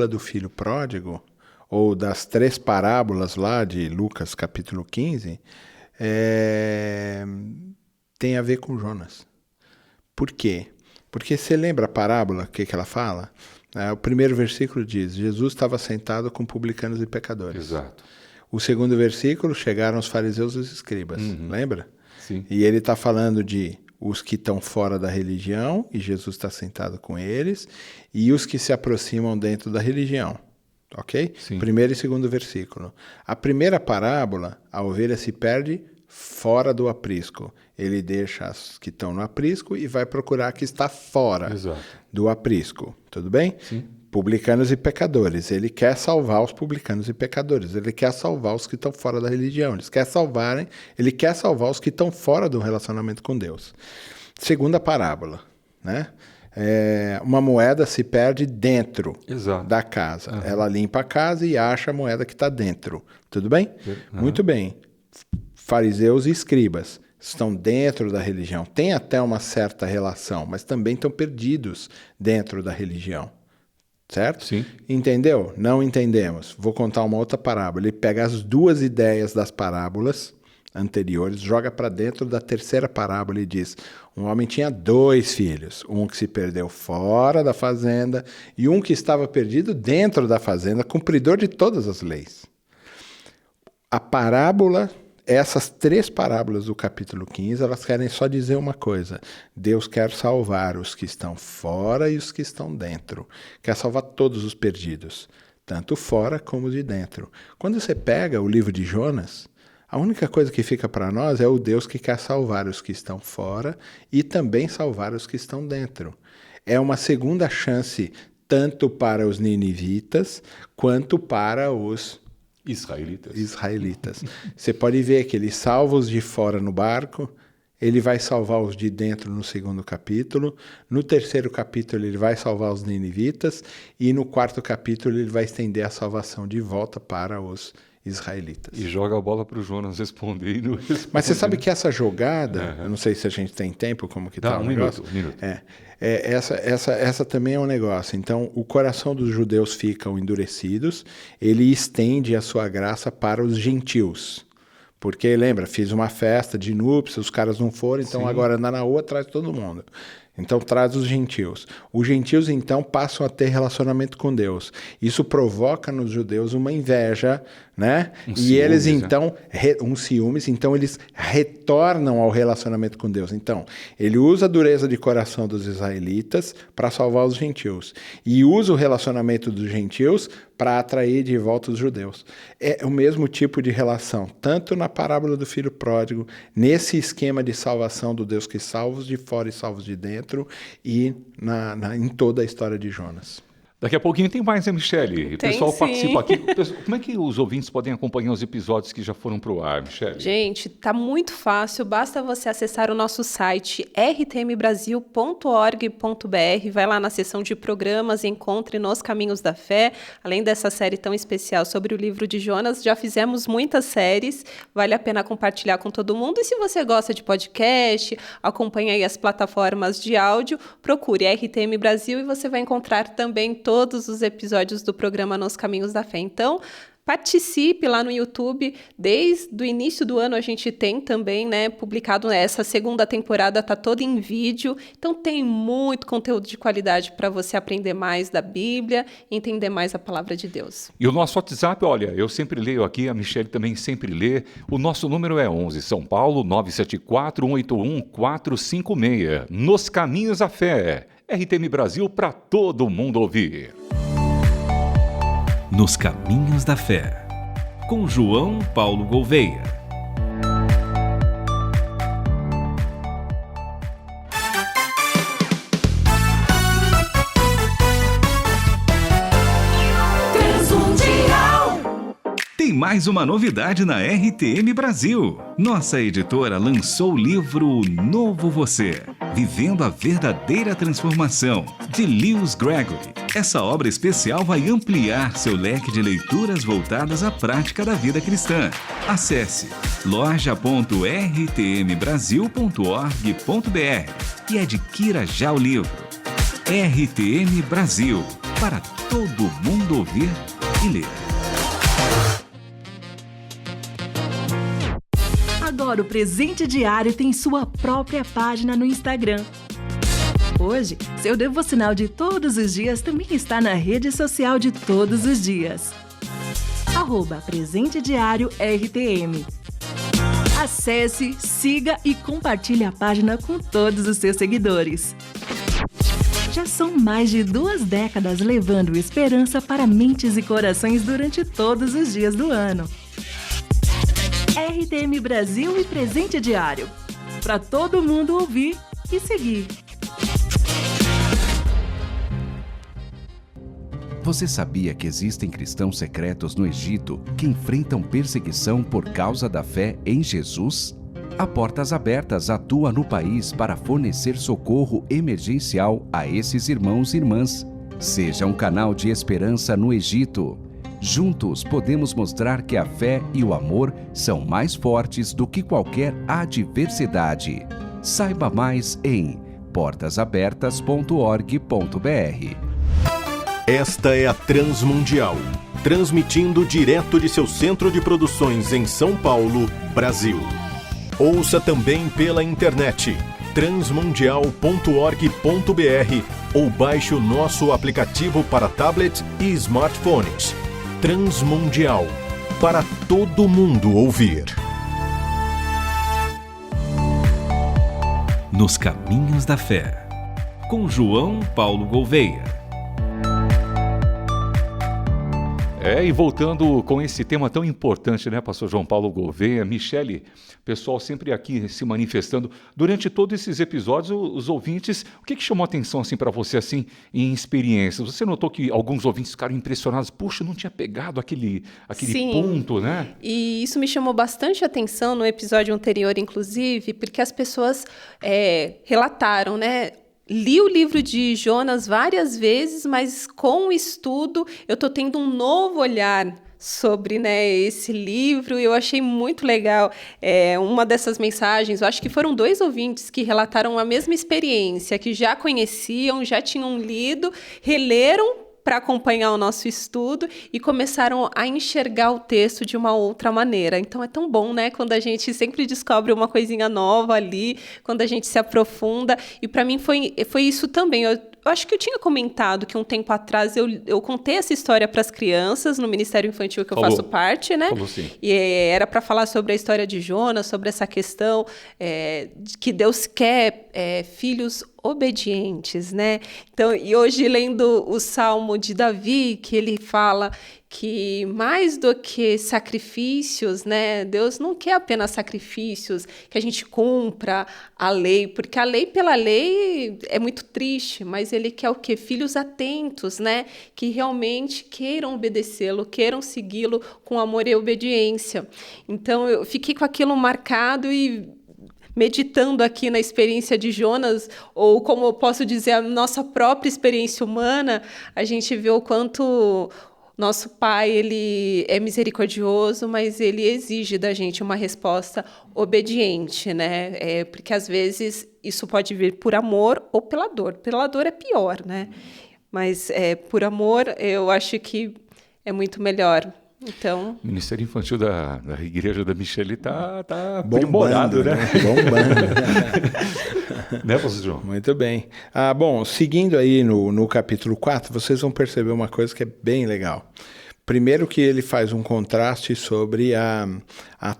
do filho pródigo, ou das 3 parábolas lá de Lucas capítulo 15, tem a ver com Jonas. Por quê? Porque você lembra a parábola, o que ela fala? O primeiro versículo diz, Jesus estava sentado com publicanos e pecadores. Exato. O segundo versículo, chegaram os fariseus e os escribas, lembra? Sim. E ele está falando de os que estão fora da religião, e Jesus está sentado com eles, e os que se aproximam dentro da religião. Ok? Sim. Primeiro e segundo versículo. A primeira parábola, a ovelha se perde fora do aprisco. Ele deixa as que estão no aprisco e vai procurar a que está fora Exato. do aprisco. Tudo bem? Sim. Publicanos e pecadores. Ele quer salvar os publicanos e pecadores. Ele quer salvar os que estão fora da religião. Ele quer salvar os que estão fora do relacionamento com Deus. Segunda parábola, né? Uma moeda se perde dentro Exato. da casa. Ela limpa a casa e acha a moeda que está dentro. Tudo bem? Muito bem. Fariseus e escribas estão dentro da religião. Tem até uma certa relação, mas também estão perdidos dentro da religião. Certo? Sim. Entendeu? Não entendemos. Vou contar uma outra parábola. Ele pega as 2 ideias das parábolas anteriores, joga para dentro da terceira parábola e diz: um homem tinha 2 filhos, um que se perdeu fora da fazenda e um que estava perdido dentro da fazenda, cumpridor de todas as leis. A parábola, essas 3 parábolas do capítulo 15, elas querem só dizer uma coisa: Deus quer salvar os que estão fora e os que estão dentro. Quer salvar todos os perdidos, tanto fora como de dentro. Quando você pega o livro de Jonas, a única coisa que fica para nós é o Deus que quer salvar os que estão fora e também salvar os que estão dentro. É uma segunda chance tanto para os ninivitas quanto para os israelitas. Você pode ver que ele salva os de fora no barco, ele vai salvar os de dentro no segundo capítulo, no terceiro capítulo ele vai salvar os ninivitas e no quarto capítulo ele vai estender a salvação de volta para os israelitas. E joga a bola para o Jonas responder e não responde. Mas você sabe que essa jogada, eu não sei se a gente tem tempo, como que tá o negócio. Minuto. Essa também é um negócio. Então, o coração dos judeus ficam endurecidos, ele estende a sua graça para os gentios. Porque, lembra, fiz uma festa de núpcias, os caras não foram, então agora anda na rua, traz todo mundo. Então traz os gentios. Os gentios, então, passam a ter relacionamento com Deus. Isso provoca nos judeus uma inveja, né? Eles, então, ciúmes, então eles retornam ao relacionamento com Deus. Então, ele usa a dureza de coração dos israelitas para salvar os gentios. E usa o relacionamento dos gentios para atrair de volta os judeus. É o mesmo tipo de relação, tanto na parábola do filho pródigo, nesse esquema de salvação do Deus que salva os de fora e salva os de dentro, e em toda a história de Jonas. Daqui a pouquinho tem mais, né, Michele? O Tem, pessoal sim. participa aqui. Como é que os ouvintes podem acompanhar os episódios que já foram pro ar, Michele? Gente, tá muito fácil, basta você acessar o nosso site rtmbrasil.org.br, vai lá na seção de programas e encontre Nos Caminhos da Fé. Além dessa série tão especial sobre o livro de Jonas, já fizemos muitas séries, vale a pena compartilhar com todo mundo. E se você gosta de podcast, acompanha aí as plataformas de áudio, procure RTM Brasil e você vai encontrar também todos os episódios do programa Nos Caminhos da Fé. Então, participe lá no YouTube. Desde o início do ano a gente tem também, né, publicado essa segunda temporada, tá toda em vídeo. Então tem muito conteúdo de qualidade para você aprender mais da Bíblia, entender mais a palavra de Deus. E o nosso WhatsApp, olha, eu sempre leio aqui, a Michele também sempre lê. O nosso número é 11 São Paulo 974-181-456. Nos Caminhos da Fé. RTM Brasil para todo mundo ouvir. Nos Caminhos da Fé, com João Paulo Gouveia. Tem mais uma novidade na RTM Brasil. Nossa editora lançou o livro Novo Você, Vivendo a Verdadeira Transformação, de Lewis Gregory. Essa obra especial vai ampliar seu leque de leituras voltadas à prática da vida cristã. Acesse loja.rtmbrasil.org.br e adquira já o livro. RTM Brasil, para todo mundo ouvir e ler. Agora o Presente Diário tem sua própria página no Instagram. Hoje, seu devocional de todos os dias também está na rede social de todos os dias. @Presente Diário RTM. Acesse, siga e compartilhe a página com todos os seus seguidores. Já são mais de 2 décadas levando esperança para mentes e corações durante todos os dias do ano. RTM Brasil e Presente Diário. Para todo mundo ouvir e seguir. Você sabia que existem cristãos secretos no Egito que enfrentam perseguição por causa da fé em Jesus? A Portas Abertas atua no país para fornecer socorro emergencial a esses irmãos e irmãs. Seja um canal de esperança no Egito. Juntos podemos mostrar que a fé e o amor são mais fortes do que qualquer adversidade. Saiba mais em portasabertas.org.br. Esta é a Transmundial, transmitindo direto de seu centro de produções em São Paulo, Brasil. Ouça também pela internet transmundial.org.br ou baixe o nosso aplicativo para tablet e smartphones. Transmundial, para todo mundo ouvir. Nos Caminhos da Fé, com João Paulo Gouveia. E voltando com esse tema tão importante, né, pastor João Paulo Gouveia, Michele, pessoal sempre aqui se manifestando. Durante todos esses episódios, os ouvintes, o que chamou a atenção assim, para você assim, em experiências? Você notou que alguns ouvintes ficaram impressionados? Puxa, não tinha pegado aquele Sim. ponto, né? E isso me chamou bastante atenção no episódio anterior, inclusive, porque as pessoas relataram, né? Li o livro de Jonas várias vezes, mas com o estudo eu estou tendo um novo olhar sobre, né, esse livro. Eu achei muito legal uma dessas mensagens. Eu acho que foram 2 ouvintes que relataram a mesma experiência, que já conheciam, já tinham lido, releram para acompanhar o nosso estudo e começaram a enxergar o texto de uma outra maneira. Então é tão bom, né, quando a gente sempre descobre uma coisinha nova ali, quando a gente se aprofunda. E para mim foi isso também. Eu acho que eu tinha comentado que um tempo atrás eu contei essa história para as crianças no Ministério Infantil que eu faço parte, né? Falou sim. E era para falar sobre a história de Jonas, sobre essa questão de que Deus quer filhos obedientes, né? Então, e hoje lendo o Salmo de Davi, que ele fala que mais do que sacrifícios, né? Deus não quer apenas sacrifícios, que a gente cumpra a lei, porque a lei pela lei é muito triste, mas ele quer o quê? Filhos atentos, né? Que realmente queiram obedecê-lo, queiram segui-lo com amor e obediência. Então, eu fiquei com aquilo marcado e meditando aqui na experiência de Jonas, ou como eu posso dizer, a nossa própria experiência humana, a gente vê o quanto nosso Pai, ele é misericordioso, mas ele exige da gente uma resposta obediente, né? Porque às vezes isso pode vir por amor ou pela dor. Pela dor é pior, né? Mas por amor, eu acho que é muito melhor. Então, O Ministério Infantil da Igreja da Michele tá Bombando, aprimorado, né? Bombando. Né, pastor João? Muito bem. Bom, seguindo aí no capítulo 4, vocês vão perceber uma coisa que é bem legal. Primeiro que ele faz um contraste sobre a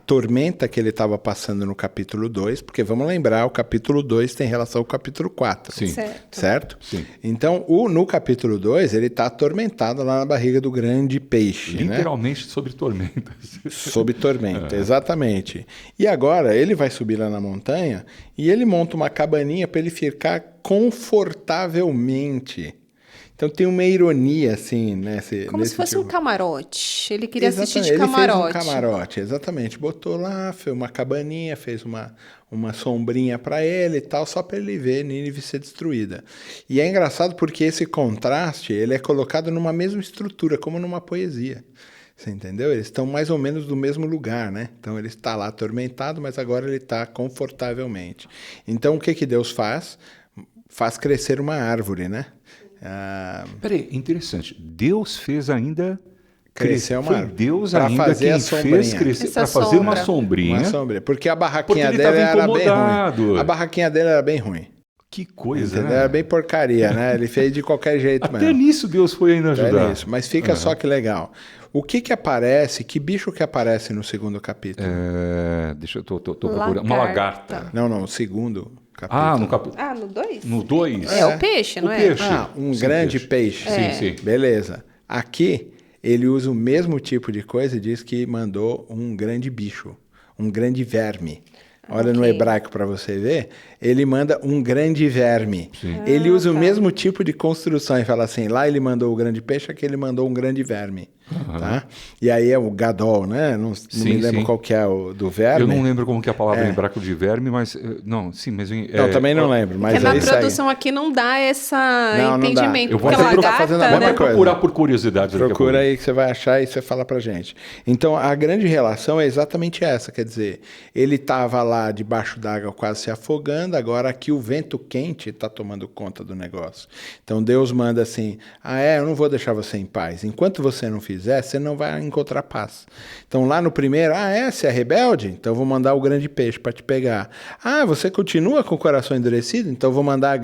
tormenta que ele estava passando no capítulo 2, porque vamos lembrar, o capítulo 2 tem relação com o capítulo 4. Sim. Certo? Sim. Então, no capítulo 2, ele está atormentado lá na barriga do grande peixe. Literalmente sob tormentas. Sob tormenta, exatamente. E agora ele vai subir lá na montanha e ele monta uma cabaninha para ele ficar confortavelmente. Então tem uma ironia, assim, como se fosse um camarote. Ele queria assistir de Ele camarote. fez um camarote, exatamente. Botou lá, fez uma cabaninha, fez uma sombrinha para ele e tal, só para ele ver Nínive ser destruída. E é engraçado porque esse contraste, ele é colocado numa mesma estrutura, como numa poesia. Você entendeu? Eles estão mais ou menos do mesmo lugar, né? Então ele está lá atormentado, mas agora ele está confortavelmente. Então o que Deus faz? Faz crescer uma árvore, né? Peraí, interessante. Deus fez ainda crescer uma árvore. Foi Deus pra ainda fazer quem fez crescer, para fazer uma sombrinha. Uma sombrinha. Porque a barraquinha dele era bem ruim. A barraquinha dele era bem ruim. Que coisa, entendeu? né? Era bem porcaria, né? Ele fez de qualquer jeito Até mesmo. nisso Deus foi ainda ajudar. Nisso. Mas fica só que legal. O que aparece, que bicho que aparece no segundo capítulo? Deixa eu tô procurando. Uma lagarta. Não, o segundo capítulo. No capítulo. No 2? No 2? É o peixe, não é? Peixe. Um grande peixe. Sim. Beleza. Aqui, ele usa o mesmo tipo de coisa e diz que mandou um grande bicho, um grande verme. Olha no hebraico para você ver, ele manda um grande verme. Ele usa o mesmo tipo de construção e fala assim, lá ele mandou o grande peixe, aqui ele mandou um grande verme. Tá? E aí é o gadol, né? Não me lembro qual que é o do verme. Eu não lembro como que é a palavra em hebraico de verme, mas... Não, também não lembro. Mas porque na tradução aqui não dá esse entendimento. Eu vou procurar por curiosidade. Procura aí que você vai achar e você fala pra gente. Então, a grande relação é exatamente essa. Quer dizer, ele estava lá debaixo d'água quase se afogando, agora aqui o vento quente está tomando conta do negócio. Então, Deus manda assim, eu não vou deixar você em paz. Enquanto você não fizer, você não vai encontrar paz. Então, lá no primeiro, você é rebelde? Então, vou mandar o grande peixe para te pegar. Você continua com o coração endurecido? Então, vou mandar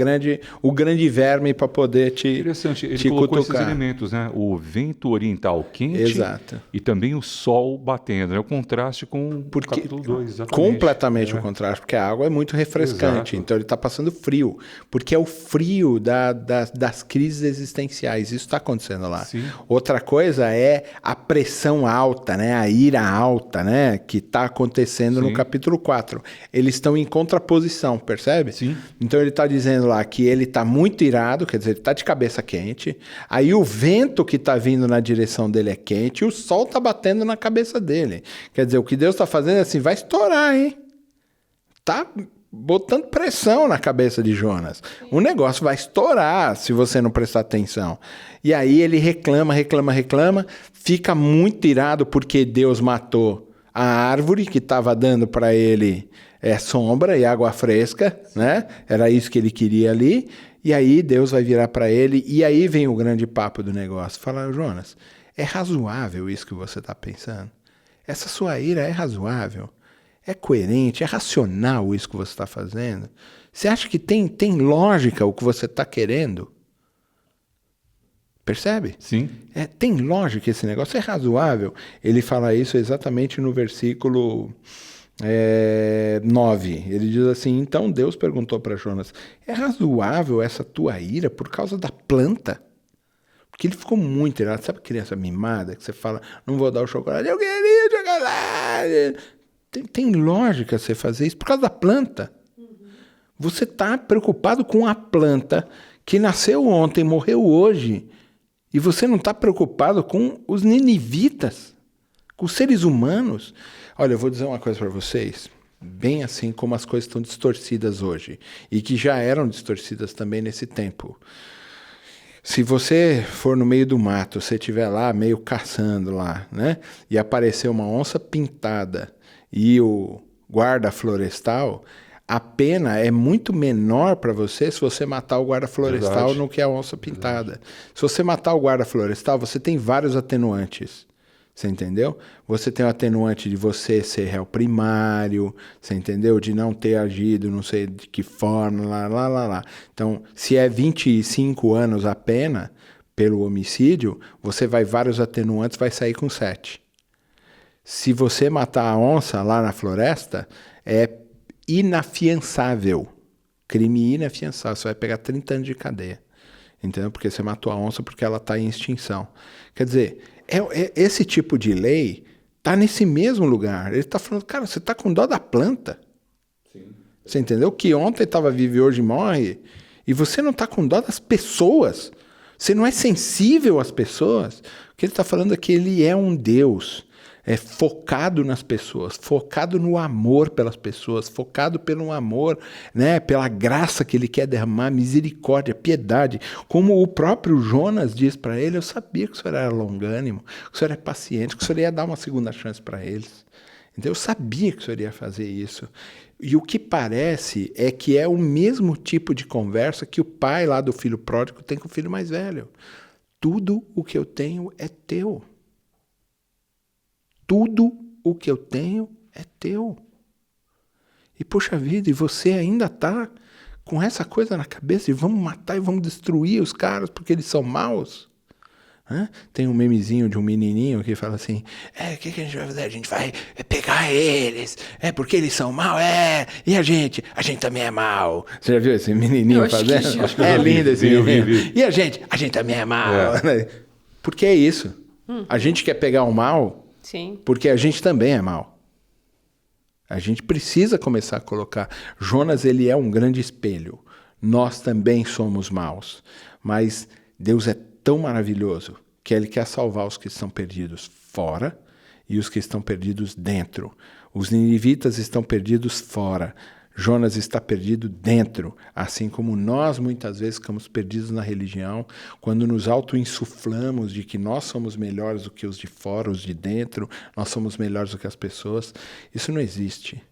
o grande verme para poder te Interessante, ele te colocou cutucar. esses elementos, né? O vento oriental quente. Exato. E também o sol batendo. É o contraste com o capítulo 2, exatamente. Completamente o contraste, porque a água é muito refrescante. Então, ele está passando frio. Porque é o frio das crises existenciais. Isso está acontecendo lá. Sim. Outra coisa é a pressão alta, né? A ira alta, né? Que está acontecendo no capítulo 4. Eles estão em contraposição, percebe? Sim. Então ele está dizendo lá que ele está muito irado, quer dizer, ele está de cabeça quente, aí o vento que está vindo na direção dele é quente e o sol está batendo na cabeça dele. Quer dizer, o que Deus está fazendo é assim, vai estourar, hein? Tá botando pressão na cabeça de Jonas. O negócio vai estourar se você não prestar atenção. E aí ele reclama, fica muito irado porque Deus matou a árvore que estava dando para ele sombra e água fresca, né? Era isso que ele queria ali. E aí Deus vai virar para ele e aí vem o grande papo do negócio. Fala, Jonas, é razoável isso que você está pensando? Essa sua ira é razoável? É coerente? É racional isso que você está fazendo? Você acha que tem lógica o que você está querendo? Percebe? Sim. Tem lógica esse negócio? É razoável? Ele fala isso exatamente no versículo 9, ele diz assim: então Deus perguntou para Jonas, é razoável essa tua ira por causa da planta? Porque ele ficou muito irado. Sabe criança mimada que você fala, não vou dar o chocolate, eu queria chocolate. Tem lógica você fazer isso por causa da planta. Você está preocupado com a planta que nasceu ontem, morreu hoje, e você não está preocupado com os ninivitas, com os seres humanos. Olha, eu vou dizer uma coisa para vocês, bem assim como as coisas estão distorcidas hoje, e que já eram distorcidas também nesse tempo. Se você for no meio do mato, você estiver lá meio caçando lá, né? E aparecer uma onça pintada e o guarda florestal, a pena é muito menor para você se você matar o guarda florestal do que a onça pintada. Se você matar o guarda florestal, você tem vários atenuantes. Você entendeu? Você tem o atenuante de você ser réu primário, você entendeu? De não ter agido, não sei de que forma, lá. Então, se é 25 anos a pena pelo homicídio, você vai vários atenuantes, vai sair com 7. Se você matar a onça lá na floresta, é inafiançável. Crime inafiançável. Você vai pegar 30 anos de cadeia. Entendeu? Porque você matou a onça porque ela está em extinção. Quer dizer, esse tipo de lei está nesse mesmo lugar. Ele está falando, cara, você está com dó da planta. Sim. Você entendeu? Que ontem estava vivo e hoje morre. E você não está com dó das pessoas. Você não é sensível às pessoas. O que ele está falando é que ele é um Deus focado nas pessoas, focado no amor pelas pessoas, focado pelo amor, né, pela graça que ele quer derramar, misericórdia, piedade. Como o próprio Jonas diz para ele, eu sabia que o senhor era longânimo, que o senhor é paciente, que o senhor ia dar uma segunda chance para eles. Então, eu sabia que o senhor ia fazer isso. E o que parece é que é o mesmo tipo de conversa que o pai lá do filho pródigo tem com o filho mais velho. Tudo o que eu tenho é teu. Tudo o que eu tenho é teu. E, poxa vida, e você ainda está com essa coisa na cabeça de vamos matar e vamos destruir os caras porque eles são maus? Tem um memezinho de um menininho que fala assim, o que a gente vai fazer? A gente vai pegar eles, porque eles são maus, e a gente também é mau. Você já viu esse menininho fazendo? É lindo esse menino. E a gente também é mau. Porque é isso. A gente quer pegar o mal. Sim. Porque a gente também é mau. A gente precisa começar a colocar. Jonas, ele é um grande espelho. Nós também somos maus. Mas Deus é tão maravilhoso que ele quer salvar os que estão perdidos fora e os que estão perdidos dentro. Os ninivitas estão perdidos fora. Jonas está perdido dentro, assim como nós muitas vezes ficamos perdidos na religião, quando nos auto-insuflamos de que nós somos melhores do que os de fora, os de dentro, nós somos melhores do que as pessoas. Isso não existe.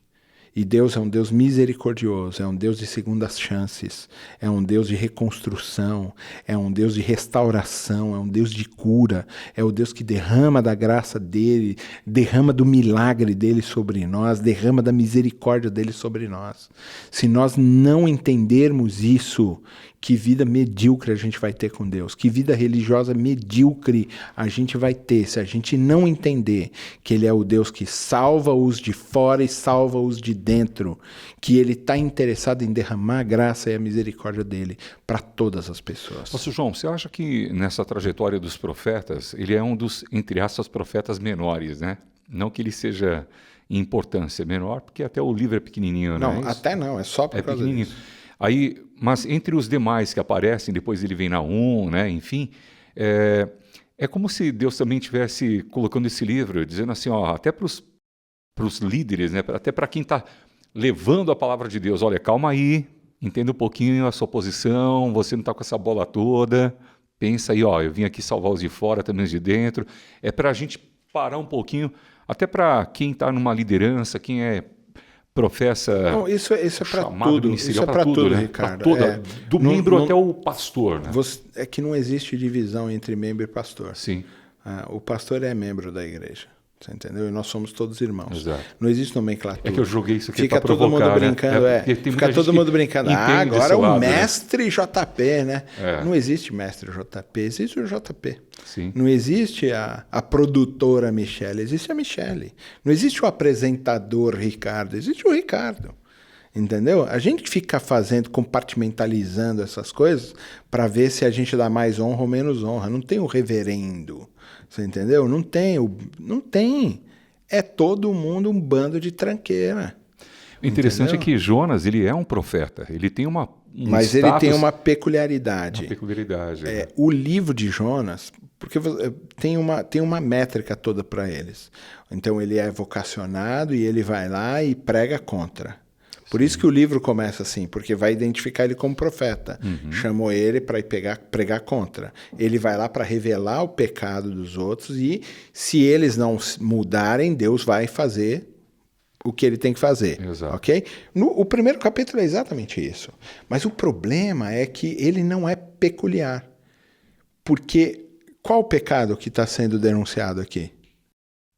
E Deus é um Deus misericordioso, é um Deus de segundas chances, é um Deus de reconstrução, é um Deus de restauração, é um Deus de cura, é o Deus que derrama da graça dele, derrama do milagre dele sobre nós, derrama da misericórdia dele sobre nós. Se nós não entendermos isso, que vida medíocre a gente vai ter com Deus, que vida religiosa medíocre a gente vai ter, se a gente não entender que Ele é o Deus que salva os de fora e salva os de dentro, que Ele está interessado em derramar a graça e a misericórdia dele para todas as pessoas. Pastor João, você acha que nessa trajetória dos profetas, ele é um dos, entre aspas, profetas menores, né? Não que ele seja em importância menor, porque até o livro é pequenininho, né? Não, até não, é só por causa pequenininho. disso. Aí, mas entre os demais que aparecem, depois ele vem Naum, né? Enfim, é como se Deus também estivesse colocando esse livro, dizendo assim, ó, até para os líderes, né? Até para quem está levando a palavra de Deus, olha, calma aí, entenda um pouquinho a sua posição, você não está com essa bola toda, pensa aí, ó, eu vim aqui salvar os de fora, também os de dentro. É para a gente parar um pouquinho, até para quem está numa liderança, quem professa. Não, isso é para tudo. Isso é para tudo, né? Ricardo. Do membro até o pastor. Né? É que não existe divisão entre membro e pastor. Sim. O pastor é membro da igreja. Você entendeu? E nós somos todos irmãos. Exato. Não existe nomenclatura. É que eu joguei isso aqui Fica para todo provocar, mundo brincando, né? Porque tem muita Fica todo gente mundo brincando. que Ah, entende agora esse o lado, né? mestre JP, né? É. Não existe mestre JP, existe o JP. Sim. Não existe a produtora Michele, existe a Michele. Não existe o apresentador Ricardo, existe o Ricardo. Entendeu? A gente fica fazendo, compartimentalizando essas coisas para ver se a gente dá mais honra ou menos honra. Não tem o reverendo. Você entendeu? Não tem. Não tem. É todo mundo um bando de tranqueira. O interessante Entendeu? é que Jonas, ele é um profeta. Ele tem um Mas ele tem uma peculiaridade. Uma peculiaridade. né? O livro de Jonas, porque tem uma métrica toda para eles. Então ele é vocacionado e ele vai lá e prega contra. Por isso que o livro começa assim, porque vai identificar ele como profeta. Chamou ele para ir pregar contra. Ele vai lá para revelar o pecado dos outros e se eles não mudarem, Deus vai fazer o que ele tem que fazer. Exato. Ok? O primeiro capítulo é exatamente isso. Mas o problema é que ele não é peculiar. Porque qual o pecado que está sendo denunciado aqui?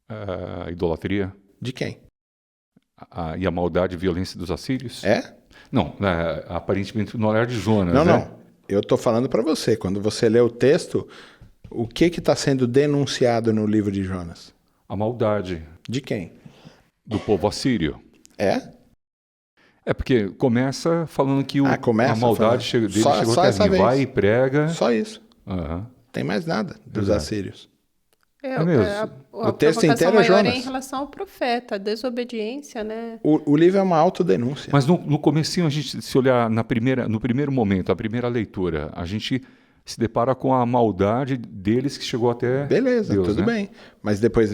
A idolatria De quem? e a maldade e violência dos assírios? É? Não, aparentemente no olhar de Jonas. Não, né? não. Eu estou falando para você. Quando você lê o texto, o que está sendo denunciado no livro de Jonas? A maldade De quem? do povo assírio. É? É porque começa falando que começa a maldade falando. dele Só chegou até essa mim. vez. Vai e prega. Só isso. Aham. Tem mais nada dos Exato. assírios. É mesmo. A O texto provocação inteiro é maior Jonas. em relação ao profeta, a desobediência, né? O livro é uma autodenúncia. Mas no comecinho, a gente, se olhar no primeiro momento, a primeira leitura, a gente se depara com a maldade deles que chegou até Beleza, Deus, tudo né? bem. Mas depois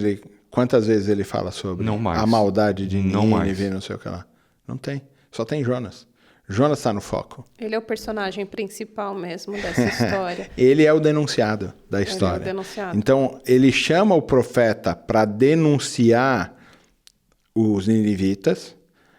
quantas vezes ele fala sobre Não mais. a maldade de Não mais. Nínive, não sei o que lá? Não tem. Só tem Jonas. Jonas está no foco. Ele é o personagem principal mesmo dessa história. Ele é o denunciado da história. Ele é o denunciado. Então, ele chama o profeta para denunciar os ninivitas,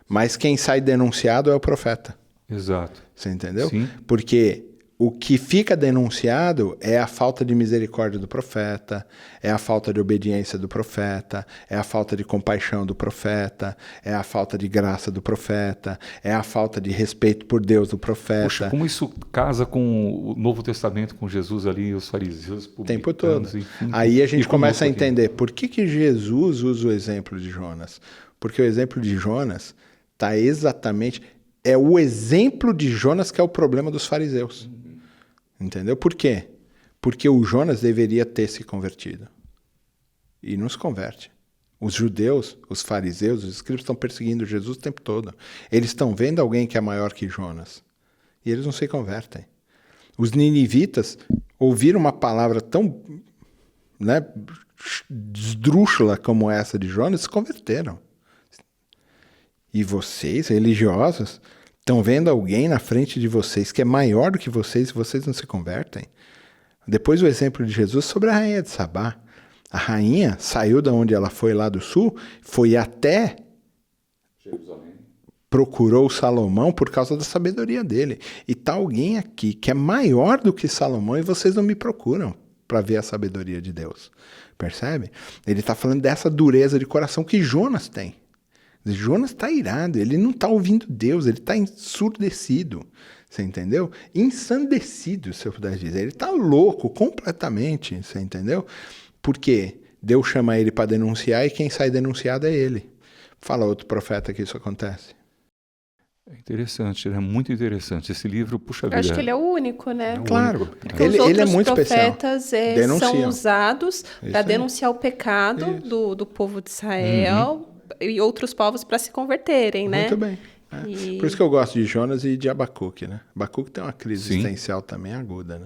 mas quem sai denunciado é o profeta. Exato. Você entendeu? Sim. Porque o que fica denunciado é a falta de misericórdia do profeta, é a falta de obediência do profeta, é a falta de compaixão do profeta, é a falta de graça do profeta, é a falta de respeito por Deus do profeta. Poxa, como isso casa com o Novo Testamento, com Jesus ali, os fariseus, O tempo todo. publicanos, enfim. Aí a gente E começa a conosco aqui. entender por que Jesus usa o exemplo de Jonas. Porque o exemplo de Jonas está exatamente... É o exemplo de Jonas que é o problema dos fariseus. Entendeu? Por quê? Porque o Jonas deveria ter se convertido. E não se converte. Os judeus, os fariseus, os escribas estão perseguindo Jesus o tempo todo. Eles estão vendo alguém que é maior que Jonas. E eles não se convertem. Os ninivitas ouviram uma palavra tão, né, esdrúxula como essa de Jonas e se converteram. E vocês, religiosos, estão vendo alguém na frente de vocês que é maior do que vocês e vocês não se convertem? Depois o exemplo de Jesus sobre a rainha de Sabá. A rainha saiu de onde ela foi lá do sul, foi até Jerusalém. Procurou Salomão por causa da sabedoria dele. E está alguém aqui que é maior do que Salomão e vocês não me procuram para ver a sabedoria de Deus. Percebe? Ele está falando dessa dureza de coração que Jonas tem. Jonas está irado, ele não está ouvindo Deus, ele está ensurdecido, você entendeu? Ensandecido, se eu puder dizer. Ele está louco completamente, você entendeu? Porque Deus chama ele para denunciar e quem sai denunciado é ele. Fala outro profeta que isso acontece. É interessante, é muito interessante. Esse livro, puxa vida. Eu acho que ele é o único, né? Claro, Porque ele os outros é muito especial. profetas são Denunciam. usados para aí. denunciar o pecado do povo de Israel e outros povos para se converterem, né? Muito bem. É. E- Por isso que eu gosto de Jonas e de Abacuque, né? Abacuque tem uma crise Sim. existencial também aguda, né?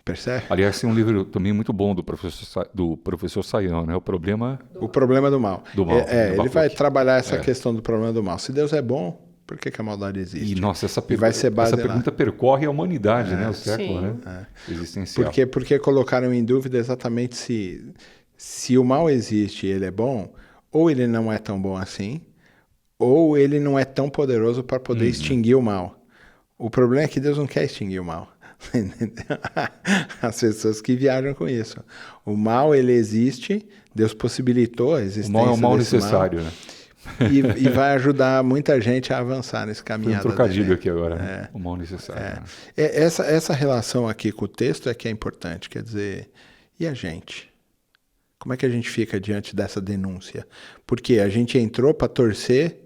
Percebe? Aliás, tem um livro também muito bom do professor Sayão, né? O problema O problema do mal. Do mal, do ele Abacuque. vai trabalhar essa questão do problema do mal. Se Deus é bom, por que a maldade existe? E, nossa, essa vai ser base essa lá. pergunta percorre a humanidade, né? O século, Sim. né? Existencial. Porque colocaram em dúvida exatamente se o mal existe e ele é bom, ou ele não é tão bom assim, ou ele não é tão poderoso para poder extinguir o mal. O problema é que Deus não quer extinguir o mal. As pessoas que viajam com isso. O mal, ele existe, Deus possibilitou a existência O mal é um mal desse necessário, né? E vai ajudar muita gente a avançar nesse caminho. Foi um trocadilho aqui agora, né? O mal necessário. Né? Essa relação aqui com o texto é que é importante, quer dizer, e a gente? Como é que a gente fica diante dessa denúncia? Porque a gente entrou para torcer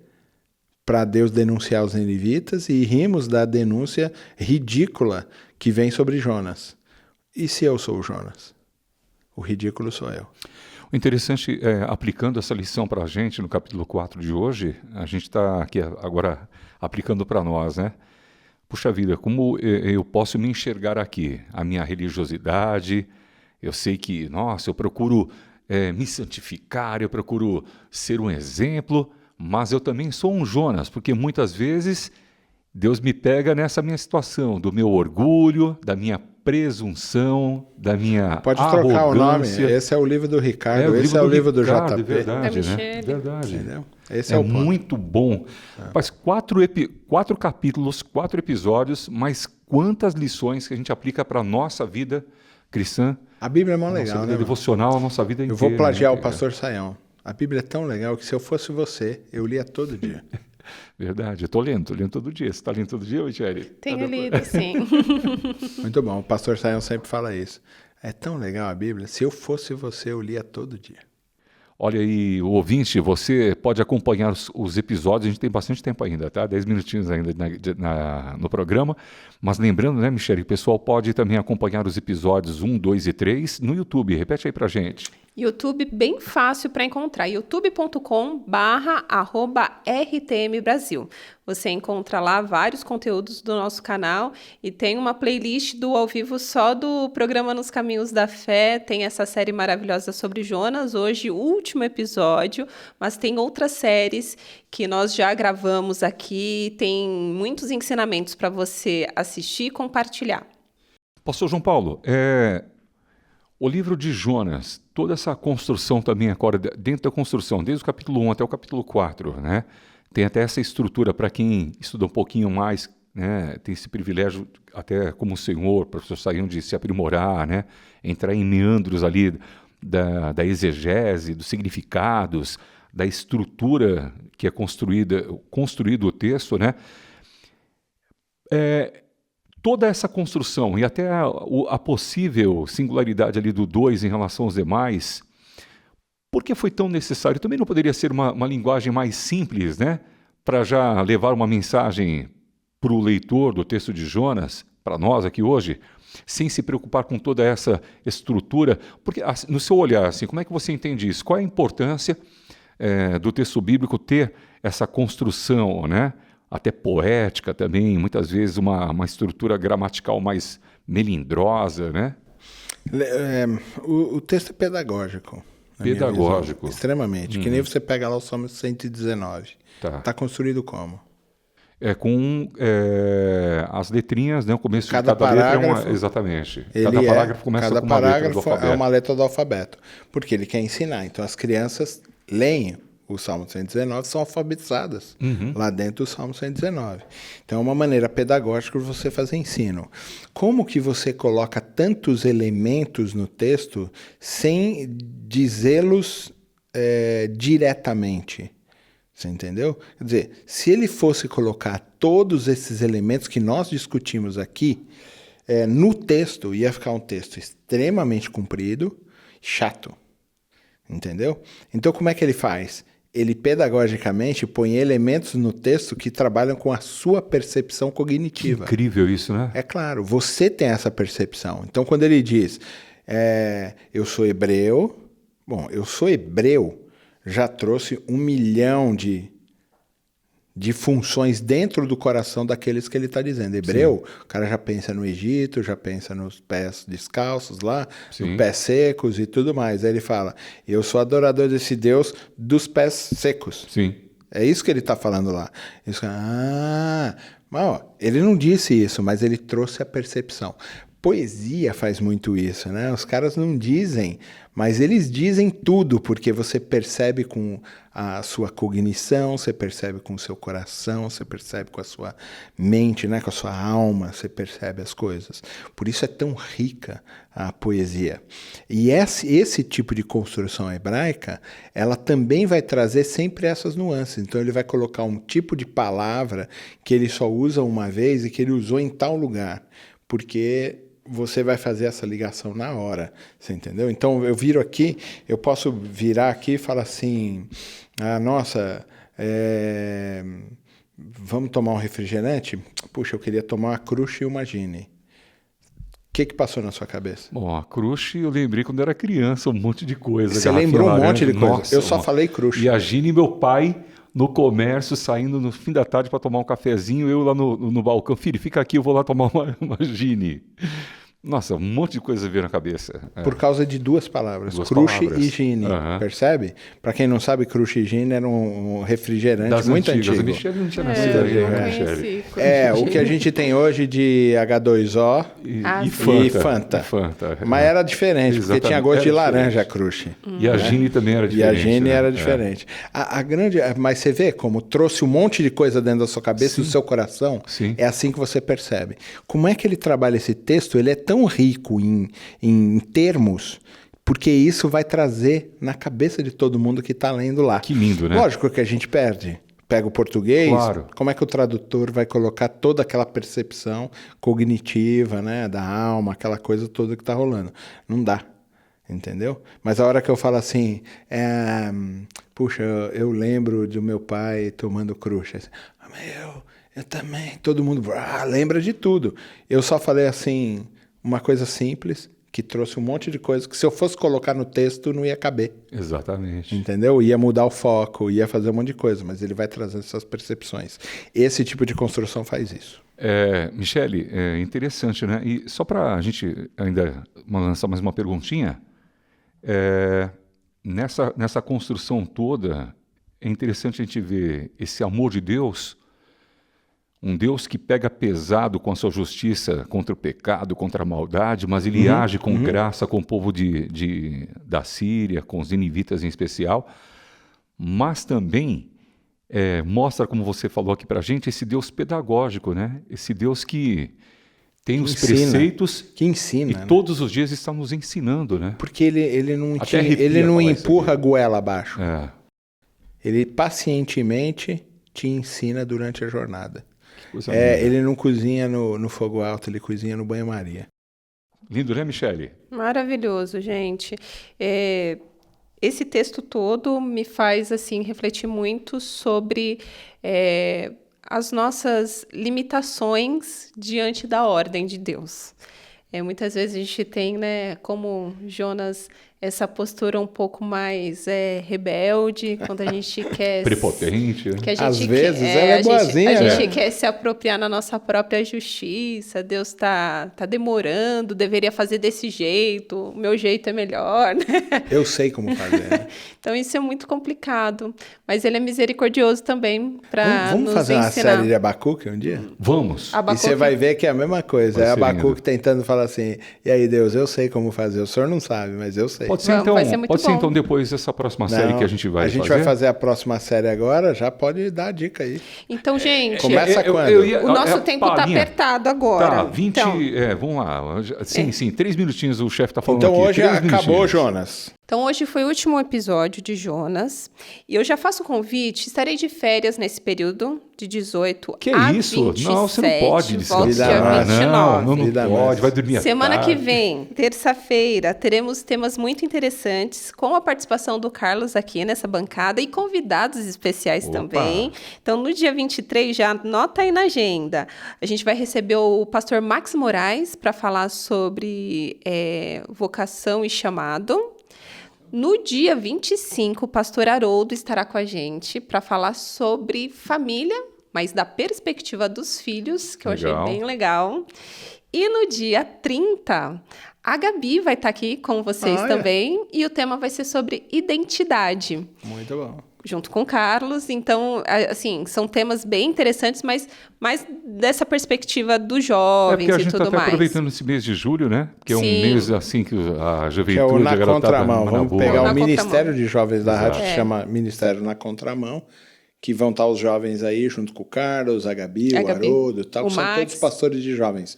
para Deus denunciar os ninivitas e rimos da denúncia ridícula que vem sobre Jonas. E se eu sou o Jonas? O ridículo sou eu. O interessante é, aplicando essa lição para a gente no capítulo 4 de hoje, a gente está aqui agora aplicando para nós, né? Puxa vida, como eu posso me enxergar aqui? A minha religiosidade, eu sei que, nossa, eu procuro me santificar, eu procuro ser um exemplo, mas eu também sou um Jonas, porque muitas vezes Deus me pega nessa minha situação, do meu orgulho, da minha presunção, da minha Pode arrogância. trocar o nome, esse é o livro do Ricardo, esse é o livro do Ricardo, JP. Verdade, Da né? Verdade. Entendeu? Esse é o ponto. Muito bom. Faz 4 capítulos, 4 episódios, mas quantas lições que a gente aplica para a nossa vida cristã, A Bíblia é mó nossa legal, vida né? devocional, a nossa vida Eu inteira. vou plagiar né? o pastor Saião. A Bíblia é tão legal que se eu fosse você, eu lia todo dia. Verdade, eu tô lendo todo dia. Você está lendo todo dia, Michele? Tenho lido, sim. Muito bom, o pastor Saião sempre fala isso. É tão legal a Bíblia, se eu fosse você, eu lia todo dia. Olha aí, o ouvinte, você pode acompanhar os episódios, a gente tem bastante tempo ainda, tá? 10 minutinhos ainda no programa, mas lembrando, né, Michele, o pessoal pode também acompanhar os episódios 1, 2 e 3 no YouTube. Repete aí pra gente. YouTube bem fácil para encontrar, youtube.com/RTM Brasil. Você encontra lá vários conteúdos do nosso canal e tem uma playlist do ao vivo só do programa Nos Caminhos da Fé, tem essa série maravilhosa sobre Jonas, hoje o último episódio, mas tem outras séries que nós já gravamos aqui, tem muitos ensinamentos para você assistir e compartilhar. Pastor João Paulo, o livro de Jonas, toda essa construção também agora, dentro da construção, desde o capítulo 1 até o capítulo 4, né? Tem até essa estrutura para quem estuda um pouquinho mais, né? Tem esse privilégio, até como o senhor, professor Saião, de se aprimorar, né? Entrar em meandros ali da exegese, dos significados, da estrutura que é construído o texto, né? Toda essa construção e até a possível singularidade ali do 2 em relação aos demais, por que foi tão necessário? Também não poderia ser uma linguagem mais simples, né? Para já levar uma mensagem para o leitor do texto de Jonas, para nós aqui hoje, sem se preocupar com toda essa estrutura. Porque, no seu olhar, assim, como é que você entende isso? Qual é a importância do texto bíblico ter essa construção, né? Até poética também, muitas vezes uma estrutura gramatical mais melindrosa, né? O texto é pedagógico. Pedagógico. Extremamente. Que nem você pega lá o Salmo 119. Tá construído como? Com as letrinhas, né? O começo de cada parágrafo, letra exatamente. Cada parágrafo começa com uma letra do alfabeto. É uma letra do alfabeto. Porque ele quer ensinar. Então as crianças leem o Salmo 119, são alfabetizadas lá dentro do Salmo 119. Então é uma maneira pedagógica de você fazer ensino. Como que você coloca tantos elementos no texto sem dizê-los diretamente? Você entendeu? Quer dizer, se ele fosse colocar todos esses elementos que nós discutimos aqui no texto, ia ficar um texto extremamente comprido, chato. Entendeu? Então como é que ele faz? Ele pedagogicamente põe elementos no texto que trabalham com a sua percepção cognitiva. Que incrível isso, né? É claro, você tem essa percepção. Então, quando ele diz, eu sou hebreu, eu sou hebreu, já trouxe 1 milhão de funções dentro do coração daqueles que ele está dizendo. Hebreu, sim. O cara já pensa no Egito, já pensa nos pés descalços lá, nos pés secos e tudo mais. Aí ele fala, eu sou adorador desse Deus dos pés secos. Sim. É isso que ele está falando lá. Ele não disse isso, mas ele trouxe a percepção. Poesia faz muito isso, né? Os caras não dizem, mas eles dizem tudo, porque você percebe com a sua cognição, você percebe com o seu coração, você percebe com a sua mente, né? Com a sua alma, você percebe as coisas. Por isso é tão rica a poesia. E esse tipo de construção hebraica, ela também vai trazer sempre essas nuances. Então ele vai colocar um tipo de palavra que ele só usa uma vez e que ele usou em tal lugar, porque você vai fazer essa ligação na hora, você entendeu? Então eu viro aqui, eu posso virar aqui e falar assim, nossa, vamos tomar um refrigerante? Puxa, eu queria tomar uma Crush e uma Gini. O que passou na sua cabeça? Bom, a Crush eu lembrei quando eu era criança, um monte de coisa. Você lembrou um monte de coisa. Nossa, eu só falei Crush. E a Gini, meu pai, no comércio, saindo no fim da tarde para tomar um cafezinho, eu lá no balcão, filho, fica aqui, eu vou lá tomar uma Gini. Nossa, um monte de coisa veio na cabeça. Por causa de duas palavras, Duas Crush palavras. e Gini, percebe? Para quem não sabe, Crush e Gini era um refrigerante Das muito antigas. antigo. A Michelle não tinha nascido aí, né, Michelle? O que a gente tem hoje de H2O E Fanta. Fanta. Mas era diferente, porque Exatamente. tinha gosto de Era laranja, diferente. Crush. E a Gini também era E diferente. a Gini né? era diferente. A grande, mas você vê como trouxe um monte de coisa dentro da sua cabeça e do seu coração. Sim. É assim que você percebe. Como é que ele trabalha esse texto? Ele é tão rico em termos, porque isso vai trazer na cabeça de todo mundo que está lendo lá. Que lindo, né? Lógico que a gente perde. Pega o português, Claro. Como é que o tradutor vai colocar toda aquela percepção cognitiva, né, da alma, aquela coisa toda que está rolando? Não dá. Entendeu? Mas a hora que eu falo assim, puxa, eu lembro do meu pai tomando Crush. Assim, eu também. Todo mundo lembra de tudo. Eu só falei assim, uma coisa simples, que trouxe um monte de coisa que se eu fosse colocar no texto não ia caber. Exatamente. Entendeu? Ia mudar o foco, ia fazer um monte de coisa, mas ele vai trazendo essas percepções. Esse tipo de construção faz isso. Michele, é interessante, né? E só para a gente ainda lançar mais uma perguntinha, nessa construção toda, é interessante a gente ver esse amor de Deus, um Deus que pega pesado com a sua justiça contra o pecado, contra a maldade, mas ele age com graça com o povo da Síria, com os ninivitas em especial, mas também mostra, como você falou aqui para a gente, esse Deus pedagógico, né? Esse Deus que tem os preceitos que ensina, e né? todos os dias está nos ensinando, né? Porque ele não, Até arrepia ele não falar isso empurra a aqui. goela abaixo. Ele Ele pacientemente te ensina durante a jornada. coisa linda. Ele não cozinha no fogo alto, ele cozinha no banho-maria. Lindo, né, Michele? Maravilhoso, gente. Esse texto todo me faz assim refletir muito sobre as nossas limitações diante da ordem de Deus. Muitas vezes a gente tem, né, como Jonas, essa postura um pouco mais rebelde, quando a gente quer... Prepotente, né? Que a gente Às vezes ela é boazinha, A né? gente quer se apropriar na nossa própria justiça. Deus tá demorando, deveria fazer desse jeito, o meu jeito é melhor, né? Eu sei como fazer. Né? Então isso é muito complicado. Mas ele é misericordioso também para Vamos nos fazer uma ensinar. série de Abacuque um dia? Vamos. E Abacuque- você vai ver que é a mesma coisa. Vai É ser Abacuque lindo. tentando falar assim, e aí Deus, eu sei como fazer. O senhor não sabe, mas eu sei. Pode ser, Vamos, então, vai ser muito bom. então depois dessa próxima série que a gente vai fazer? A gente vai fazer a próxima série agora, já pode dar a dica aí. Então, gente, Começa quando? o nosso tempo está apertado agora. Tá, 20... Então, vamos lá. Sim, 3 minutinhos o chefe está falando Então aqui. hoje 3 acabou, minutinhos. Jonas. Então, hoje foi o último episódio de Jonas. E eu já faço o convite, estarei de férias nesse período, de 18 Que a isso? 27. Não, você não pode Volto descansar. dia 29. Não Vida pode. mais. Vai dormir à Semana tarde. que vem, terça-feira, teremos temas muito interessantes, com a participação do Carlos aqui nessa bancada e convidados especiais Opa. também. Então, no dia 23, já anota aí na agenda. A gente vai receber o pastor Max Moraes para falar sobre vocação e chamado. No dia 25, o pastor Haroldo estará com a gente para falar sobre família, mas da perspectiva dos filhos, que eu achei Legal. bem legal. E no dia 30, a Gabi vai estar aqui com vocês Olha. também, e o tema vai ser sobre identidade. Muito bom. junto com o Carlos. Então, assim, são temas bem interessantes, mas mais dessa perspectiva dos jovens porque a e gente tudo está mais. aproveitando esse mês de julho, né? Que é um Sim. mês assim que a Que é juventude... o Na a garotada Contramão. na Vamos boa. pegar Na o Ministério Contramão. de Jovens da Rádio, que É. chama Ministério Na Contramão, que vão estar os jovens aí, junto com o Carlos, a Gabi, A o Gabi, Haroldo e tal, o que são Max. todos pastores de jovens.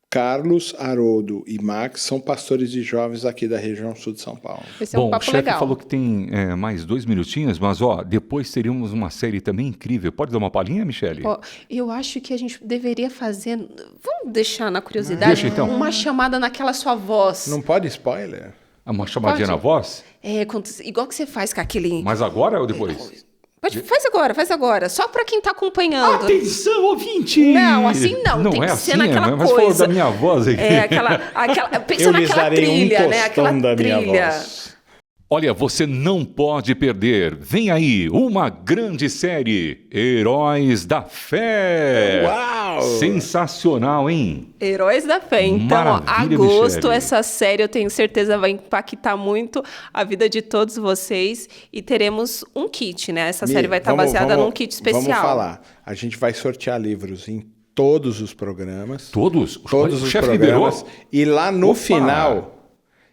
Carlos, Haroldo e Max são pastores de jovens aqui da região sul de São Paulo. Vai ser um Bom, o papo chefe legal. falou que tem mais 2 minutinhos, mas depois teríamos uma série também incrível. Pode dar uma palhinha, Michele? Ó, eu acho que a gente deveria fazer... Vamos deixar na curiosidade Deixa, então. uma chamada naquela sua voz. Não pode spoiler? Uma chamadinha Pode. na voz? Igual que você faz com aquele... Mas agora ou depois? Faz agora. Só para quem tá acompanhando. Atenção, ouvinte! Não, assim não. Não tem é que assim, ser naquela mas falou coisa. da minha voz aqui. Aquela pensa Eu lhes naquela darei trilha, um né? Aquela tostão da minha trilha. voz. Olha, você não pode perder. Vem aí uma grande série, Heróis da Fé. Uau! Sensacional, hein? Heróis da Fé. Então, Maravilha, agosto, Michele. essa série eu tenho certeza vai impactar muito a vida de todos vocês. E teremos um kit, né? Essa série vai estar baseada num kit especial. Vamos falar. A gente vai sortear livros em todos os programas. Todos? Todos O os chefe programas. liberou? E lá no Opa! final...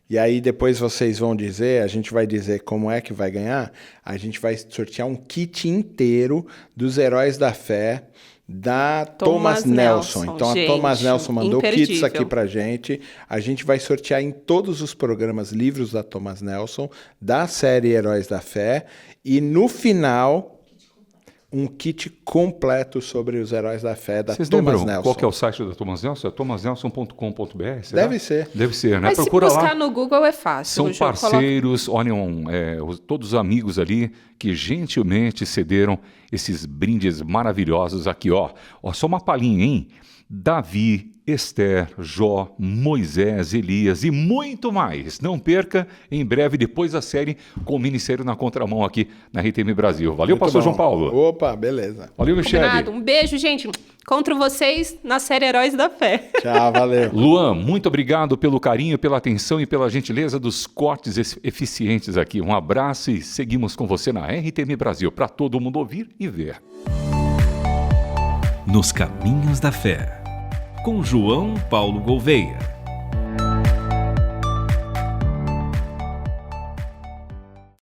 E aí depois vocês vão dizer, a gente vai dizer como é que vai ganhar. A gente vai sortear um kit inteiro dos Heróis da Fé da Thomas Nelson. Então a gente, Thomas Nelson mandou imperdível. kits aqui pra gente. A gente vai sortear em todos os programas livros da Thomas Nelson, da série Heróis da Fé. E no final, um kit completo sobre os Heróis da Fé da Vocês Thomas lembram Nelson. qual que é o site da Thomas Nelson? É thomasnelson.com.br? será? Deve ser. Deve ser, né? Mas se Procura buscar lá. no Google é fácil. São o João coloca- parceiros, olham, todos os amigos ali que gentilmente cederam esses brindes maravilhosos aqui, ó. Só uma palhinha, hein? Davi, Esther, Jó, Moisés, Elias e muito mais. Não perca, em breve, depois da série, com o Ministério na Contramão aqui na RTM Brasil. Valeu, Muito pastor bom. João Paulo. Opa, beleza. Valeu, Michele. Combinado. Um beijo, gente. Encontro vocês na série Heróis da Fé. Tchau, valeu. Luan, muito obrigado pelo carinho, pela atenção e pela gentileza dos cortes eficientes aqui. Um abraço e seguimos com você na RTM Brasil, para todo mundo ouvir e ver. Nos Caminhos da Fé, com João Paulo Gouveia.